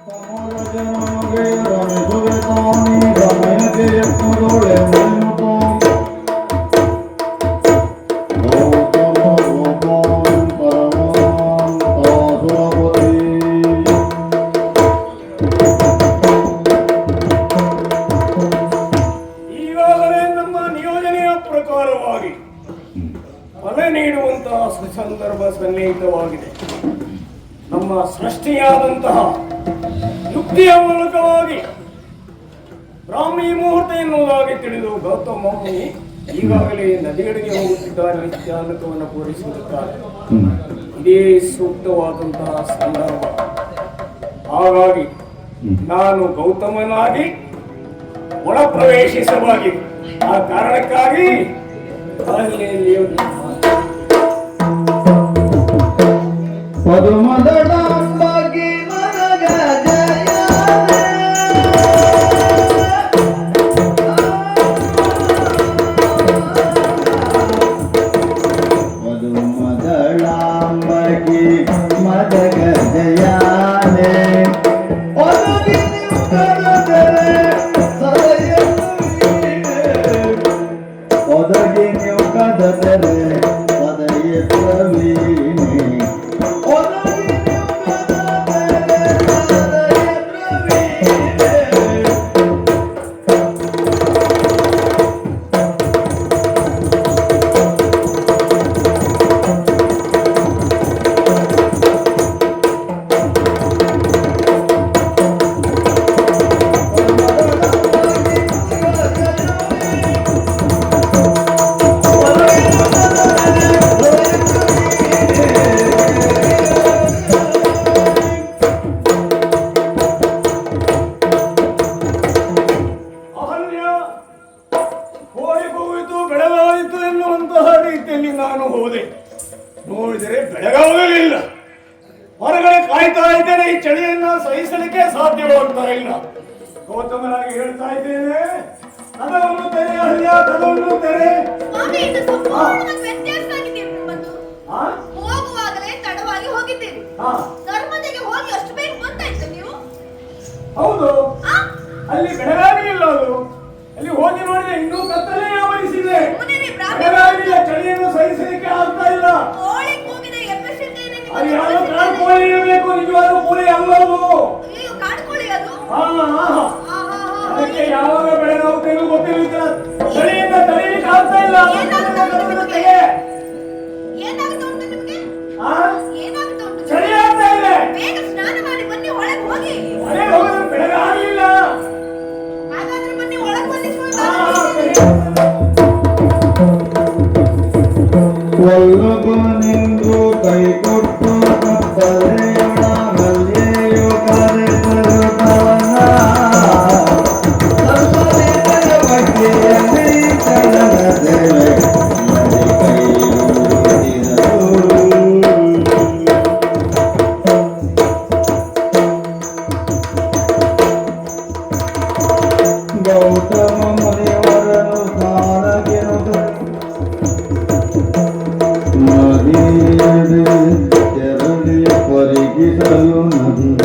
ಈಗಾಗಲೇ ನಮ್ಮ ನಿಯೋಜನೆಯ ಪ್ರಕಾರವಾಗಿ ಫಲ ನೀಡುವಂತಹ ಸುಸಂದರ್ಭ ಸನ್ನಿಹಿತವಾಗಿದೆ. ನಮ್ಮ ಸೃಷ್ಟಿಯಾದಂತಹ ಯುಕ್ತಿಯ ಮೂಲಕವಾಗಿ ಬ್ರಾಹ್ಮಿ ಮುಹೂರ್ತ ಎನ್ನುವುದಾಗಿ ತಿಳಿದು ಗೌತಮ ಮುನಿ ಈಗಾಗಲೇ ನದಿಗಡೆಗೆ ಹೋಗುತ್ತಿದ್ದಾರೆ. ಚಾಲಕವನ್ನು ಪೂರೈಸುತ್ತಾರೆ. ಇದೇ ಸೂಕ್ತವಾದಂತಹ ಸಂದರ್ಭ. ಹಾಗಾಗಿ ನಾನು ಗೌತಮನಾಗಿ ಒಳ ಪ್ರವೇಶಿಸವಾಗಿ ಆ ಕಾರಣಕ್ಕಾಗಿ ಪದುಮದಡಂಬಗಿ ಮನಗ ಜಯ ಪದುಮದಡಂಬಗಿ ಮದಗ ಜಯಾನೆ ಒದಗಿ ನೀವು ಕದದರೆ ಪದಯ ಪ್ರವೀಣಿ ನಾನು ಹೋದೆ. ನೋಡಿದರೆ ಬೆಳಗಾಗಲಿಲ್ಲ. ಹೊರಗಡೆ ಕಾಯ್ತಾ ಇದ್ದೇನೆ. ಈ ಚಳಿಯನ್ನ ಸಹಿಸಲಿಕ್ಕೆ ಸಾಧ್ಯವಾಗ್ತಾ ಇಲ್ಲ. ಗೌತಮನಾಗಿ ಹೇಳ್ತಾ ಇದ್ದೇನೆ, ಕದವನ್ನು ತೆರೆ ಅಹಲ್ಯ, ಕದವನ್ನು ತೆರೆ. ಹೋಗುವಾಗಲೇ ತಡವಾಗಿ ಹೋಗಿದ್ದೀರಿ. ಧರ್ಮದಿಗೆ ಹೋಗಿ ಅಷ್ಟು ಬೇಗ ಬಂದಾಯ್ತು ನೀವು? ಹೌದು, ಅಲ್ಲಿ ಬೆಳಗಾವಿ ಇಲ್ಲ. ಅದು ಅಲ್ಲಿ ಹೋಗಿ ನೋಡಿದ್ರೆ ಇನ್ನೂ ಕತ್ತಲೇ ಆವರಿಸಿದೆ. ಬೆಳಗಾವಿಯ ಚಳಿಯನ್ನು ಸಹಿಸಲಿಕ್ಕೆ ಆಗ್ತಾ ಇಲ್ಲ. ಕೋಳಿ ಕೂಗಿದೆ ಎಬ್ಬಿಸಿದ್ದೇನೆ. ಅದು ಯಾವ ಕಾಡ್ಕೋಳಿ ಇರಬೇಕು, ನಿಜವಾದ ಕೋಳಿ ಅಲ್ಲದು. ಅಯ್ಯೋ, ಕಾಡ್ಕೋಳಿ ಅದು. ಅದಕ್ಕೆ ಯಾವಾಗ ಬೆಳಗಾವಿ ಗೊತ್ತಿಲ್ಲ. ಚಳಿಯಿಂದ ತಡೆಯಲಿಕ್ಕೆ ಆಗ್ತಾ ಇಲ್ಲ. ಏನಾಗ್ತಾ ಉಂಟು ನಿಮ್ಗೆ? ಏನಾಗ್ತಾ ಉಂಟು? ಚಳಿ ಆಗ್ತಾ ಇದೆ. ಬೇಗ ಸ್ನಾನ ಮಾಡಿ ಬನ್ನಿ, ಒಳಗೆ ಹೋಗಿ. ಒಳಗೆ ಹೋಗಿದ್ರೆ ಬೆಳಗಾಗಲಿಲ್ಲ. ಹಾಗಾದ್ರೆ ಬನ್ನಿ, ಒಳಗೆ ಬನ್ನಿ. ಒಲ್ಲಗು ನಿಂದು ಕೈ ಕೊಟ್ಟು ಕತ್ತಲೆಯೊಳ ಮಲ್ಲೆಯು ಕರೆದರು ಕವನ ಸರ್ವದೇವರ ಬಗ್ಗೆಯಲ್ಲಿ ಚಲನದೆಲೆ ಮರಿ ಕೈಯುತ್ತಿರರು. ಗೌತಮ ಮುನಿವರನು ಸ್ನಾನಗೆನುದು ತೆರಳಿಯ ಪರಿಗಿಸಲು ನಂದ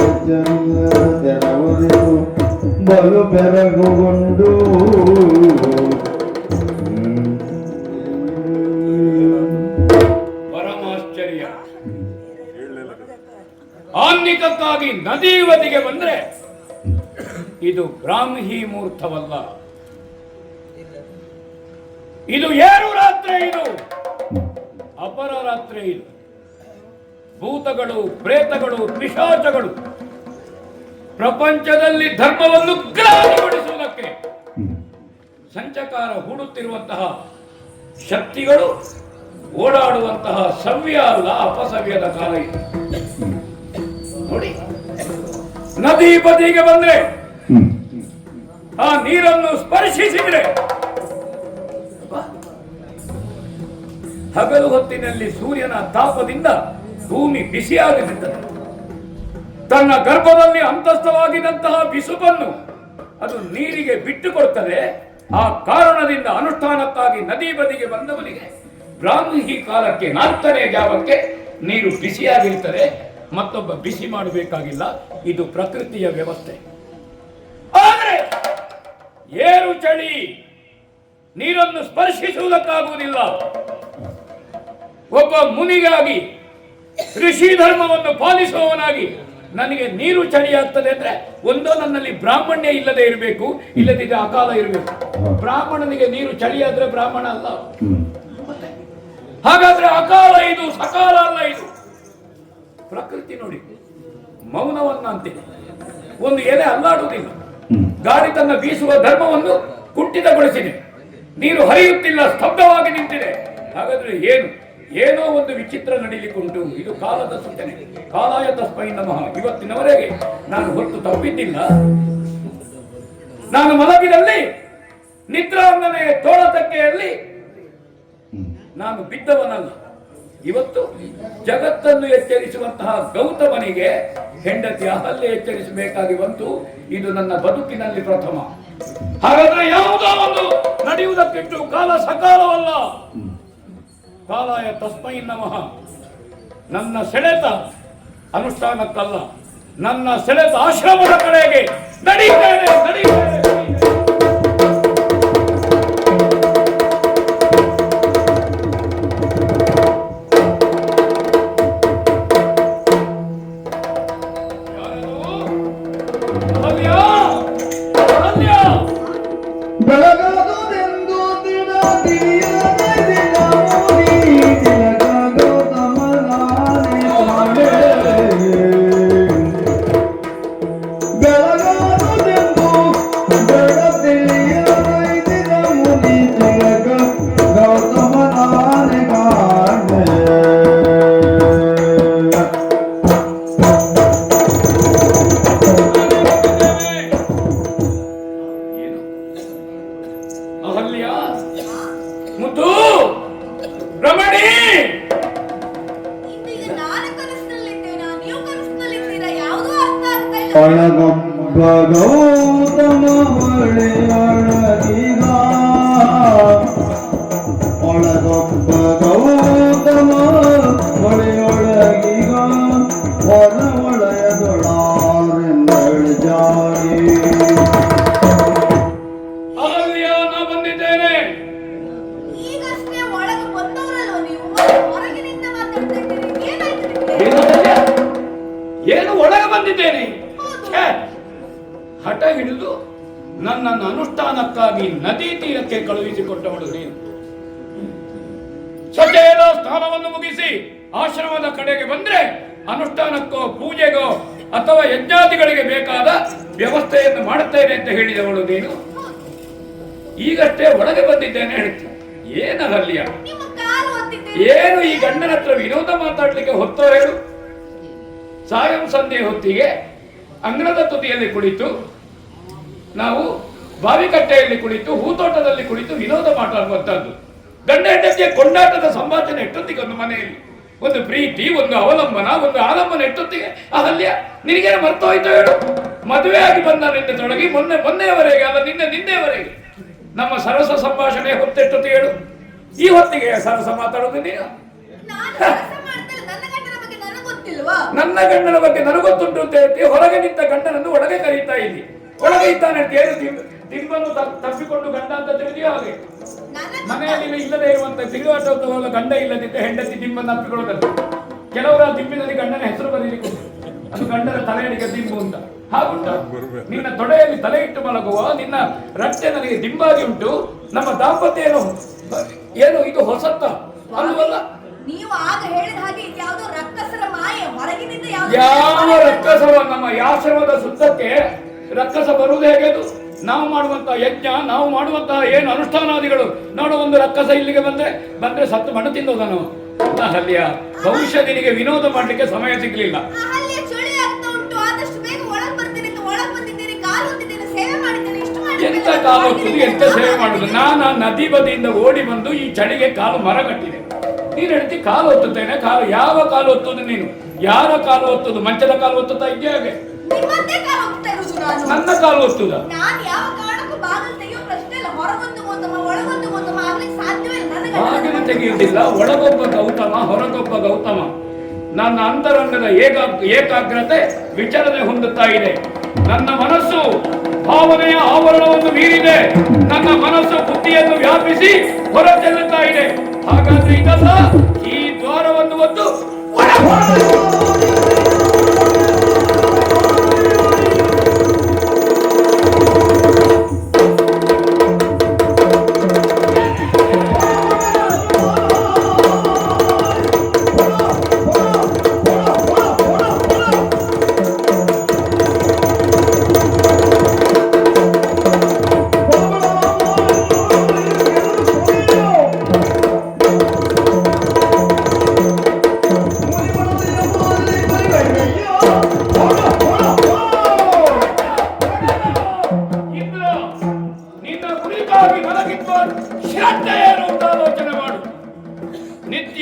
ತೆರವರಿತು ಬಲು ಬೆರಗುಗೊಂಡು ಪರಮಾಶ್ಚರ್ಯ. ಆನ್ನಿಕಕ್ಕಾಗಿ ನದಿ ಬದಿಗೆ ಬಂದ್ರೆ ಇದು ಬ್ರಾಹ್ಮಿ ಮುಹೂರ್ತವಲ್ಲ. ಇದು ಏರು ರಾತ್ರಿ, ಇದು ಅಪರರಾತ್ರಿ. ಇದು ಭೂತಗಳು, ಪ್ರೇತಗಳು, ಪಿಶಾಚಗಳು ಪ್ರಪಂಚದಲ್ಲಿ ಧರ್ಮವನ್ನು ಗ್ರಾಮಗೊಳಿಸುವುದಕ್ಕೆ ಸಂಚಕಾರ ಹೂಡುತ್ತಿರುವಂತಹ ಶಕ್ತಿಗಳು ಓಡಾಡುವಂತಹ ಸವ್ಯ ಅಲ್ಲ, ಅಪಸವ್ಯದ ಕಾಲ ಇದು. ನೋಡಿ, ನದಿ ಬದಿಗೆ ಬಂದ್ರೆ ಆ ನೀರನ್ನು ಸ್ಪರ್ಶಿಸಿದ್ರೆ ಹಗಲು ಹೊತ್ತಿನಲ್ಲಿ ಸೂರ್ಯನ ತಾಪದಿಂದ ಭೂಮಿ ಬಿಸಿಯಾಗುತ್ತಿದ್ದರೆ ತನ್ನ ಗರ್ಭದಲ್ಲಿ ಅಂತಸ್ಥವಾಗಿದ್ದಂತಹ ಬಿಸುಬನ್ನು ಅದು ನೀರಿಗೆ ಬಿಟ್ಟು ಕೊಡುತ್ತದೆ. ಆ ಕಾರಣದಿಂದ ಅನುಷ್ಠಾನಕ್ಕಾಗಿ ನದಿ ಬದಿಗೆ ಬಂದವನಿಗೆ ಬ್ರಾಹ್ಮಿ ಕಾಲಕ್ಕೆ 4ನೇ ಜಾವಕ್ಕೆ ನೀರು ಬಿಸಿಯಾಗಿರುತ್ತದೆ. ಮತ್ತೊಬ್ಬ ಬಿಸಿ ಮಾಡಬೇಕಾಗಿಲ್ಲ. ಇದು ಪ್ರಕೃತಿಯ ವ್ಯವಸ್ಥೆ. ಆದರೆ ಏರು ಚಳಿ ನೀರನ್ನು ಸ್ಪರ್ಶಿಸುವುದಕ್ಕಾಗುವುದಿಲ್ಲ. ಒಬ್ಬ ಮುನಿಗಾಗಿ ಋಷಿ ಧರ್ಮವನ್ನು ಪಾಲಿಸುವವನಾಗಿ ನನಗೆ ನೀರು ಚಳಿ ಆಗ್ತದೆ ಅಂದ್ರೆ ಒಂದೋ ನನ್ನಲ್ಲಿ ಬ್ರಾಹ್ಮಣ್ಯ ಇಲ್ಲದೆ ಇರಬೇಕು, ಇಲ್ಲದಿದ್ದರೆ ಅಕಾಲ ಇರಬೇಕು. ಬ್ರಾಹ್ಮಣನಿಗೆ ನೀರು ಚಳಿ ಆದ್ರೆ ಬ್ರಾಹ್ಮಣ ಅಲ್ಲ. ಹಾಗಾದ್ರೆ ಅಕಾಲ ಇದು, ಸಕಾಲ ಅಲ್ಲ ಇದು. ಪ್ರಕೃತಿ ನೋಡಿ ಮೌನವನ್ನ ಅಂತಿದೆ. ಒಂದು ಎಲೆ ಅಲ್ಲಾಡುವುದಿಲ್ಲ. ಗಾಳಿ ತನ್ನ ಬೀಸುವ ಧರ್ಮವನ್ನು ಕುಂಠಿತಗೊಳಿಸಿದೆ. ನೀರು ಹರಿಯುತ್ತಿಲ್ಲ, ಸ್ತಬ್ಧವಾಗಿ ನಿಂತಿದೆ. ಹಾಗಾದ್ರೆ ಏನೋ ಒಂದು ವಿಚಿತ್ರ ನಡೀಲಿಕ್ಕುಂಟು. ಇದು ಕಾಲದ ಸೂಚನೆ. ಕಾಲಾಯ ತಸ್ಮೈ ನಮಃ. ಇವತ್ತಿನವರೆಗೆ ನಾನು ಹೊತ್ತು ತಪ್ಪಿದ್ದಿಲ್ಲ. ನಾನು ಮಲಗಿದಲ್ಲಿ ನಿದ್ರಾಂಗನೆಯ ತೋಳತಕ್ಕೆಯಲ್ಲಿ ನಾನು ಬಿದ್ದವನಲ್ಲ. ಇವತ್ತು ಜಗತ್ತನ್ನು ಎಚ್ಚರಿಸುವಂತಹ ಗೌತಮನಿಗೆ ಹೆಂಡತಿ ಅಹಲ್ಯೆ ಎಚ್ಚರಿಸಬೇಕಾಗಿ ಬಂತು. ಇದು ನನ್ನ ಬದುಕಿನಲ್ಲಿ ಪ್ರಥಮ. ಹಾಗಾದ್ರೆ ಯಾವುದೋ ಒಂದು ನಡೆಯುವುದಕ್ಕಿಟ್ಟು ಕಾಲ ಸಕಾಲವಲ್ಲ. ಕಾಲಾಯ ತಸ್ಮೈ ನಮಃ. ನನ್ನ ಸೆಳೆತ ಅನುಷ್ಠಾನಕ್ಕಲ್ಲ, ನನ್ನ ಸೆಳೆತ ಆಶ್ರಮದ ಕಡೆಗೆ ನಡೀತೇನೆ. ಬೆಳಗಾದುದೆಂದು ದಿನ ತಿಳಿಯದೆ ದಿನ ಮುನಿ ತಿಲಕ ಗೌತಮನಾನೆ ಕಾಣೆ. ಬೆಳಗಾದುದೆಂದು ಬೆಳ ತಿಳಿಯದೆ ದಿನ ಮುನಿ ತಿಲಕ ಗೌತಮನಾನೆ ಕಾಣೆ. ಅಹಲ್ಯ, ಮುದ್ದು, ರಮಣಿ, ಇಂದು ಈಗ ನಾನು ಕನಸಿನಲ್ಲಿದ್ದೇನಾ, ನೀವು ಕನಸಿನಲ್ಲಿದ್ದೀರಾ? ಯಾವುದೂ ಅರ್ಥ ಆಗ್ತಾ ಇಲ್ಲ. ಒಳಗೊಬ್ಬ ಗೌತಮ ಬಳಿಯೊಳಗಿಗ, ಒಳಗೊಬ್ಬ ಗೌತಮ ಬಳಿಯೊಳಗಿಗ, ಹೊರ ಒಳೆಯದೊಳಾರೆಂದಳು ಜಾರಿ. ಅಹಲ್ಯ, ನಾ ಬಂದಿದ್ದೇನೆ. ಈಗಷ್ಟೇ ಒಳಗೆ ಬಂದವರಲ್ಲೋ ನೀವು, ಮತ್ತೆ ಹೊರಗಿನಿಂದ ಮಾತಾಡ್ತಾ ಇದ್ದೀರಿ. ಏನಾಯ್ತು ನಿಮ್ಗೆ? ಏನು ಅಹಲ್ಯ? ಏನು ಒಳಗೆ ಬಂದಿದ್ದೇನೆ? ಛೇ! ಹಠ ಹಿಡಿದು ನನ್ನನ್ನು ಅನುಷ್ಠಾನಕ್ಕಾಗಿ ನದಿ ತೀರಕ್ಕೆ ಕಳುಹಿಸಿಕೊಟ್ಟವಳು ನೀನು. ಸಚೇಲ ಸ್ನಾನವನ್ನು ಮುಗಿಸಿ ಆಶ್ರಮದ ಕಡೆಗೆ ಬಂದ್ರೆ ಅನುಷ್ಠಾನಕ್ಕೋ ಪೂಜೆಗೋ ಅಥವಾ ಯಜ್ಞಾದಿಗಳಿಗೆ ಬೇಕಾದ ವ್ಯವಸ್ಥೆಯನ್ನು ಮಾಡುತ್ತೇನೆ ಅಂತ ಹೇಳಿದವಳು ನೀನು. ಈಗಷ್ಟೇ ಒಳಗೆ ಬಂದಿದ್ದೇನೆ ಹೇಳ್ತೀನಿ. ಏನಹಲ್ಯ? ನಿಮ್ಮ ಕಾಲು ಒತ್ತಿದ್ದೀರಿ. ಏನು ಈ ಗಂಡನ ಹತ್ರ ವಿನೋದ ಮಾತಾಡ್ಲಿಕ್ಕೆ ಹೊತ್ತೋ ಹೇಳು? ಸಾಯಂ ಸಂಧ್ಯೆ ಹೊತ್ತಿಗೆ ಅಂಗಳದ ತುದಿಯಲ್ಲಿ ಕುಳಿತು, ನಾವು ಬಾವಿಕಟ್ಟೆಯಲ್ಲಿ ಕುಳಿತು, ಹೂತೋಟದಲ್ಲಿ ಕುಳಿತು ವಿನೋದ ಮಾತಾಡುವಂತದ್ದು. ಗಂಡ ಹೆಂಡತಿಯ ಕೊಂಡಾಟದ ಸಂಭಾಷಣೆ ಎಷ್ಟೊತ್ತಿಗೆ ಒಂದು ಮನೆಯಲ್ಲಿ? ಒಂದು ಪ್ರೀತಿ, ಒಂದು ಅವಲಂಬನ, ಒಂದು ಆಲಂಬನ ಎಷ್ಟೊತ್ತಿಗೆ? ಅಹಲ್ಯ, ನಿನಗೇನು ಮರ್ತೋಯ್ತು ಹೇಳು? ಮದುವೆ ಆಗಿ ಬಂದ ತೊಡಗಿ ಮೊನ್ನೆಯವರೆಗೆ ಅಲ್ಲ, ನಿನ್ನೆಯವರೆಗೆ ನಮ್ಮ ಸರಸ ಸಂಭಾಷಣೆ ಹೊತ್ತೆಷ್ಟೊತ್ತಿಗೆ ಹೇಳು? ಈ ಹೊತ್ತಿಗೆ ಸರಸ ಮಾತಾಡೋದು ನೀನು? ನಾನು ಕೆಲಸ ಮಾಡ್ತಾ ಇಲ್ಲ. ನನ್ನ ಗಂಡನ ಬಗ್ಗೆ ನನಗೆ ಗೊತ್ತಿಲ್ವಾ? ನನ್ನ ಗಂಡನ ಬಗ್ಗೆ ನನಗೊತ್ತುಂಟು ಅಂತ ಹೇಳ್ತೀವಿ. ಹೊರಗೆ ನಿಂತ ಗಂಡನನ್ನು ಒಳಗೆ ಕರೀತಾ ಇದ್ದಿ. ಒಳಗೆ ಇದ್ದಾನೆ ಅಂತ ಹೇಳಿ ತಿಂಬನ್ನು ತಪ್ಪಿಕೊಂಡು ಗಂಡ ಅಂತ ತಿಳಿದಿಯೋ ಹಾಗೆ? ಮನೆಯಲ್ಲಿ ಇಲ್ಲದೆ ಇರುವಂತ ತಿರುಗಾಟದ ಗಂಡ ಇಲ್ಲದಿದ್ದ ಹೆಂಡತಿ ದಿಂಬನ್ನು ಅಪ್ಪಿಕೊಳ್ಳೋದಲ್ಲ. ಕೆಲವರ ದಿಂಬಿನಲ್ಲಿ ಗಂಡನ ಹೆಸರು ಬರೀಲಿಕ್ಕೆ ಅದು ಗಂಡನ ತಲೆಯಡಿಗೆ ದಿಂಬು ಅಂತ. ಹಾಗುಂಟ ನಿನ್ನ ತೊಡೆಯಲ್ಲಿ ತಲೆ ಇಟ್ಟು ಮಲಗುವ ನಿನ್ನ ರಟ್ಟೆ ನನಗೆ ದಿಂಬಾಗಿ ಉಂಟು. ನಮ್ಮ ದಾಂಪತ್ಯ ಏನು ಇದು ಹೊಸತ್ತ ಅಲ್ವಲ್ಲ? ನೀವು ಆಗ ಹೇಳಿದ ಹಾಗೆ ಇದು ಯಾವುದೋ ರಕ್ಕಸರ ಮಾಯೆ, ಹೊರಗಿನಿಂದ ಯಾವ ರಕ್ಕಸವ? ನಮ್ಮ ಆಶ್ರಮದ ಸುತ್ತಕ್ಕೆ ರಕ್ಕಸ ಬರುವುದು ಹೇಗೆ? ಅದು ನಾವು ಮಾಡುವಂತಹ ಯಜ್ಞ, ನಾವು ಮಾಡುವಂತಹ ಏನು ಅನುಷ್ಠಾನಾದಿಗಳು. ನೋಡು, ಒಂದು ರಕ್ಕಸ ಇಲ್ಲಿಗೆ ಬಂದ್ರೆ ಸತ್ತು ಮಣ್ಣು ತಿನ್ನೋದ ನಾವು. ಅಹಲ್ಯ, ಬಹುಶಃ ನಿನಗೆ ವಿನೋದ ಮಾಡ್ಲಿಕ್ಕೆ ಸಮಯ ಸಿಗ್ಲಿಲ್ಲ. ಅಹಲ್ಯ, ಚಳಿ ಆಗ್ತಾ ಉಂಟು. ಆದಷ್ಟು ಬೇಗ ಒಳಗೆ ಬರ್ತೀನಿ ಅಂತ ಒಳಗೆ ಬಂದಿದ್ದೇನೆ. ಕಾಲು ಹೊತ್ತಿದ್ದೇನೆ, ಸೇವೆ ಮಾಡಿದ್ದೇನೆ. ಇಷ್ಟು ಎಂತ ಕಾಲು ಹೊತ್ತುದು, ಎಂತ ಸೇವೆ ಮಾಡುದು? ನಾನು ನದಿ ಬದಿಯಿಂದ ಓಡಿ ಬಂದು ಈ ಚಳಿಗೆ ಕಾಲು ಮರಗಟ್ಟಿದೆ. ನೀನು ಹೇಳ್ತಿ ಕಾಲು ಹೊತ್ತುತ್ತೇನೆ. ಕಾಲು ಯಾವ ಕಾಲು ಹೊತ್ತುದು ನೀನು? ಯಾರ ಕಾಲು ಹೊತ್ತುದು? ಮಂಚದ ಕಾಲು ಹೊತ್ತುತ್ತಾ ಇದ್ಯಾ ಹಾಗೆ? ನಿಮ್ಮನ್ನೇ ಕಾಲು ಹೋಗ್ತಾ ಇರುವುದು ನಾನು. ನನ್ನ ಕಾಲು ಹೊತ್ತುದ? ನಾನು ಯಾವ ಕಾರಣಕ್ಕೂ ಬಾಗಿಲು ತೆಗೆಯೋ ಪ್ರಶ್ನೆ ಇಲ್ಲ. ಹೊರಗೊಂದು ಗೌತಮ, ಒಳಗೊಂದು ಗೌತಮ ಆಗ್ಲಿಕ್ಕೆ ಸಾಧ್ಯವೇ ಇಲ್ಲ. ನನಗೆ ಬಾಗಿಲು ತೆಗೆಯುವುದಿಲ್ಲ. ಒಳಗೊಬ್ಬ ಗೌತಮ, ಹೊರಗೊಬ್ಬ ಗೌತಮ. ನನ್ನ ಅಂತರಂಗದ ಏಕಾಗ್ರತೆ ವಿಚಲನೆ ಹೊಂದುತ್ತಾ ಇದೆ. ನನ್ನ ಮನಸ್ಸು ಭಾವನೆಯ ಆವರಣವನ್ನು ಮೀರಿದೆ. ನನ್ನ ಮನಸ್ಸು ಬುದ್ಧಿಯನ್ನು ವ್ಯಾಪಿಸಿ ಹೊರ ಚೆಲ್ಲುತ್ತಾ ಇದೆ. ಹಾಗಾದ್ರೆ ಇದಲ್ಲ, ಈ ದ್ವಾರವನ್ನು ಒತ್ತು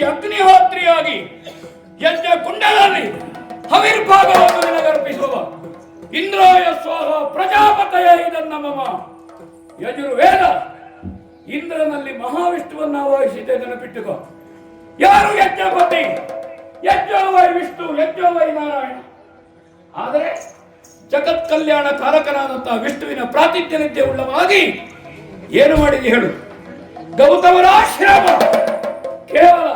ಅಗ್ನಿಹೋತ್ರಿಯಾಗಿ ಯಜ್ಞ ಕುಂಡದಲ್ಲಿ ಹವಿರ್ಭಾಗವನ್ನು ನಿನಗರ್ಪಿಸುವ ಇಂದ್ರಾಯ ಸ್ವಾಹ ಪ್ರಜಾಪತಯ ಇದನ್ನ ಮಮ ಯಜುರ್ವೇದ. ಇಂದ್ರನಲ್ಲಿ ಮಹಾವಿಷ್ಣುವನ್ನು ಆವಾಹಿಸಿದೆ, ನೆನಪಿಟ್ಟುಕೋ. ಯಾರು ಯಜ್ಞಪತಿ? ಯಜ್ಞವೈ ವಿಷ್ಣು, ಯಜ್ಞವೈ ನಾರಾಯಣ. ಆದರೆ ಜಗತ್ ಕಲ್ಯಾಣ ಕಾರಕನಾದಂತಹ ವಿಷ್ಣುವಿನ ಪ್ರಾತಿನಿಧ್ಯ ಉಳ್ಳವಾಗಿ ಏನು ಮಾಡಿದೆ ಹೇಳು? ಗೌತಮರ ಆಶ್ರಮ ಕೇವಲ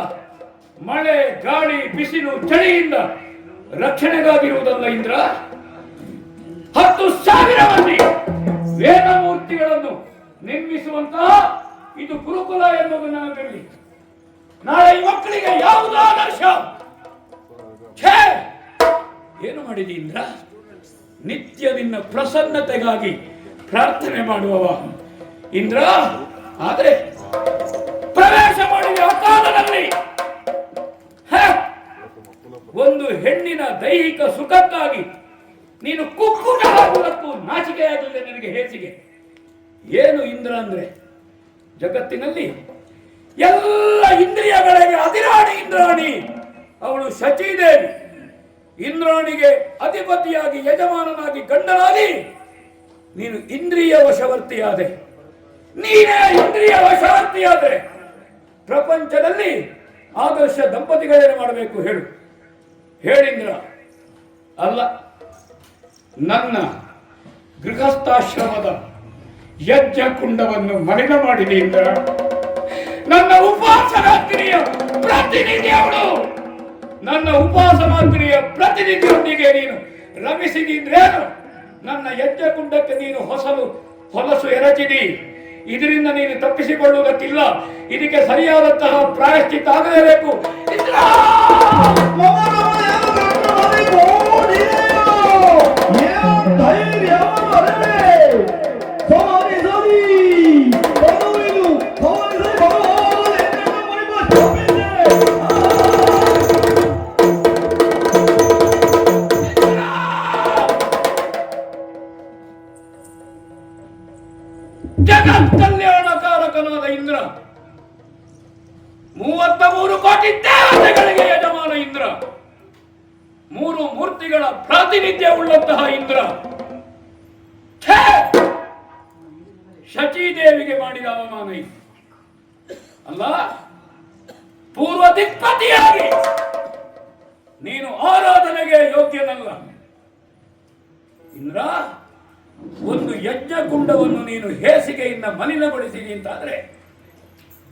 ಮಳೆ, ಗಾಳಿ, ಬಿಸಿಲು, ಚಳಿಯಿಂದ ರಕ್ಷಣೆಗಾಗಿರುವುದಲ್ಲ ಇಂದ್ರ. 10,000 ಮಂದಿ ವೇದಮೂರ್ತಿಗಳನ್ನು ನಿರ್ಮಿಸುವಂತಹ ಇದು ಗುರುಕುಲ ಎನ್ನುವುದು ನನಗಿರಲಿ. ನಾಳೆ ಈ ಮಕ್ಕಳಿಗೆ ಯಾವುದು ಆದರ್ಶ? ಏನು ಮಾಡಿದೆ ಇಂದ್ರ? ನಿತ್ಯ ನಿನ್ನ ಪ್ರಸನ್ನತೆಗಾಗಿ ಪ್ರಾರ್ಥನೆ ಮಾಡುವವ ಇಂದ್ರ. ಆದರೆ ಪ್ರವೇಶ ಮಾಡಿದ ಅಕಾಲದಲ್ಲಿ ಒಂದು ಹೆಣ್ಣಿನ ದೈಹಿಕ ಸುಖಕ್ಕಾಗಿ ನೀನು ಕುಕ್ಕುಟ ಹಾಕುವುದಕ್ಕೂ ನಾಚಿಕೆಯಾಗಲಿದೆ ನನಗೆ, ಹೇಸಿಗೆ. ಏನು ಇಂದ್ರ ಅಂದ್ರೆ? ಜಗತ್ತಿನಲ್ಲಿ ಎಲ್ಲ ಇಂದ್ರಿಯಗಳಿಗೆ ಅಧಿರಾಣಿ ಇಂದ್ರಾಣಿ ಅವಳು ಶಚೀದೇವಿ. ಇಂದ್ರಾಣಿಗೆ ಅಧಿಪತಿಯಾಗಿ, ಯಜಮಾನನಾಗಿ, ಗಂಡನಾಗಿ ನೀನು ಇಂದ್ರಿಯ ವಶವರ್ತಿಯಾದೆ. ನೀನೇ ಇಂದ್ರಿಯ ವಶವರ್ತಿಯಾದರೆ ಪ್ರಪಂಚದಲ್ಲಿ ಆದರ್ಶ ದಂಪತಿಗಳೇನು ಮಾಡಬೇಕು ಹೇಳು? ಹೇಳಿಂದ್ರ. ಅಲ್ಲ, ನನ್ನ ಗೃಹಸ್ಥಾಶ್ರಮದ ಯಜ್ಞ ಕುಂಡವನ್ನು ಮಲಿನ ಮಾಡಿದೆ ಇಂದ್ರ. ನನ್ನ ಉಪಾಸನಾಗ್ನಿಯ ಪ್ರತಿನಿಧಿ ಅವಳು. ನನ್ನ ಉಪಾಸನಾಗ್ನಿಯ ಪ್ರತಿನಿಧಿಯೊಂದಿಗೆ ನೀನು ರಮಿಸಿದ್ರೇನು? ನನ್ನ ಯಜ್ಞ ಕುಂಡಕ್ಕೆ ನೀನು ಹೊಲಸು ಎರಚಿದಿ. ಇದರಿಂದ ನೀನು ತಪ್ಪಿಸಿಕೊಳ್ಳುವುದಕ್ಕಿಲ್ಲ. ಇದಕ್ಕೆ ಸರಿಯಾದಂತಹ ಪ್ರಾಯಶ್ಚಿತ್ತ ಆಗಲೇಬೇಕು. ಜಗತ್ ಕಲ್ಯಾಣಕಾರಕನಾದ ಇಂದ್ರ, 33 ಕೋಟಿ ದೇವತೆಗಳಿಗೆ ಯಜಮಾನ ಇಂದ್ರ, 3 ಮೂರ್ತಿಗಳ ಪ್ರಾತಿನಿಧ್ಯ ಉಳ್ಳಂತಹ ಇಂದ್ರ, ಶಚೀದೇವಿಗೆ ಮಾಡಿದ ಅವಮಾನ ಇದು ಅಲ್ಲ. ಪೂರ್ವ ದಿಕ್ಪತಿಯಾಗಿ ನೀನು ಆರಾಧನೆಗೆ ಯೋಗ್ಯನಲ್ಲ ಇಂದ್ರ. ಒಂದು ಯಜ್ಞ ಕುಂಡವನ್ನು ನೀನು ಹೇಸಿಗೆಯಿಂದ ಮಲಿನಗೊಳಿಸಿದಿ ಅಂತಾದ್ರೆ,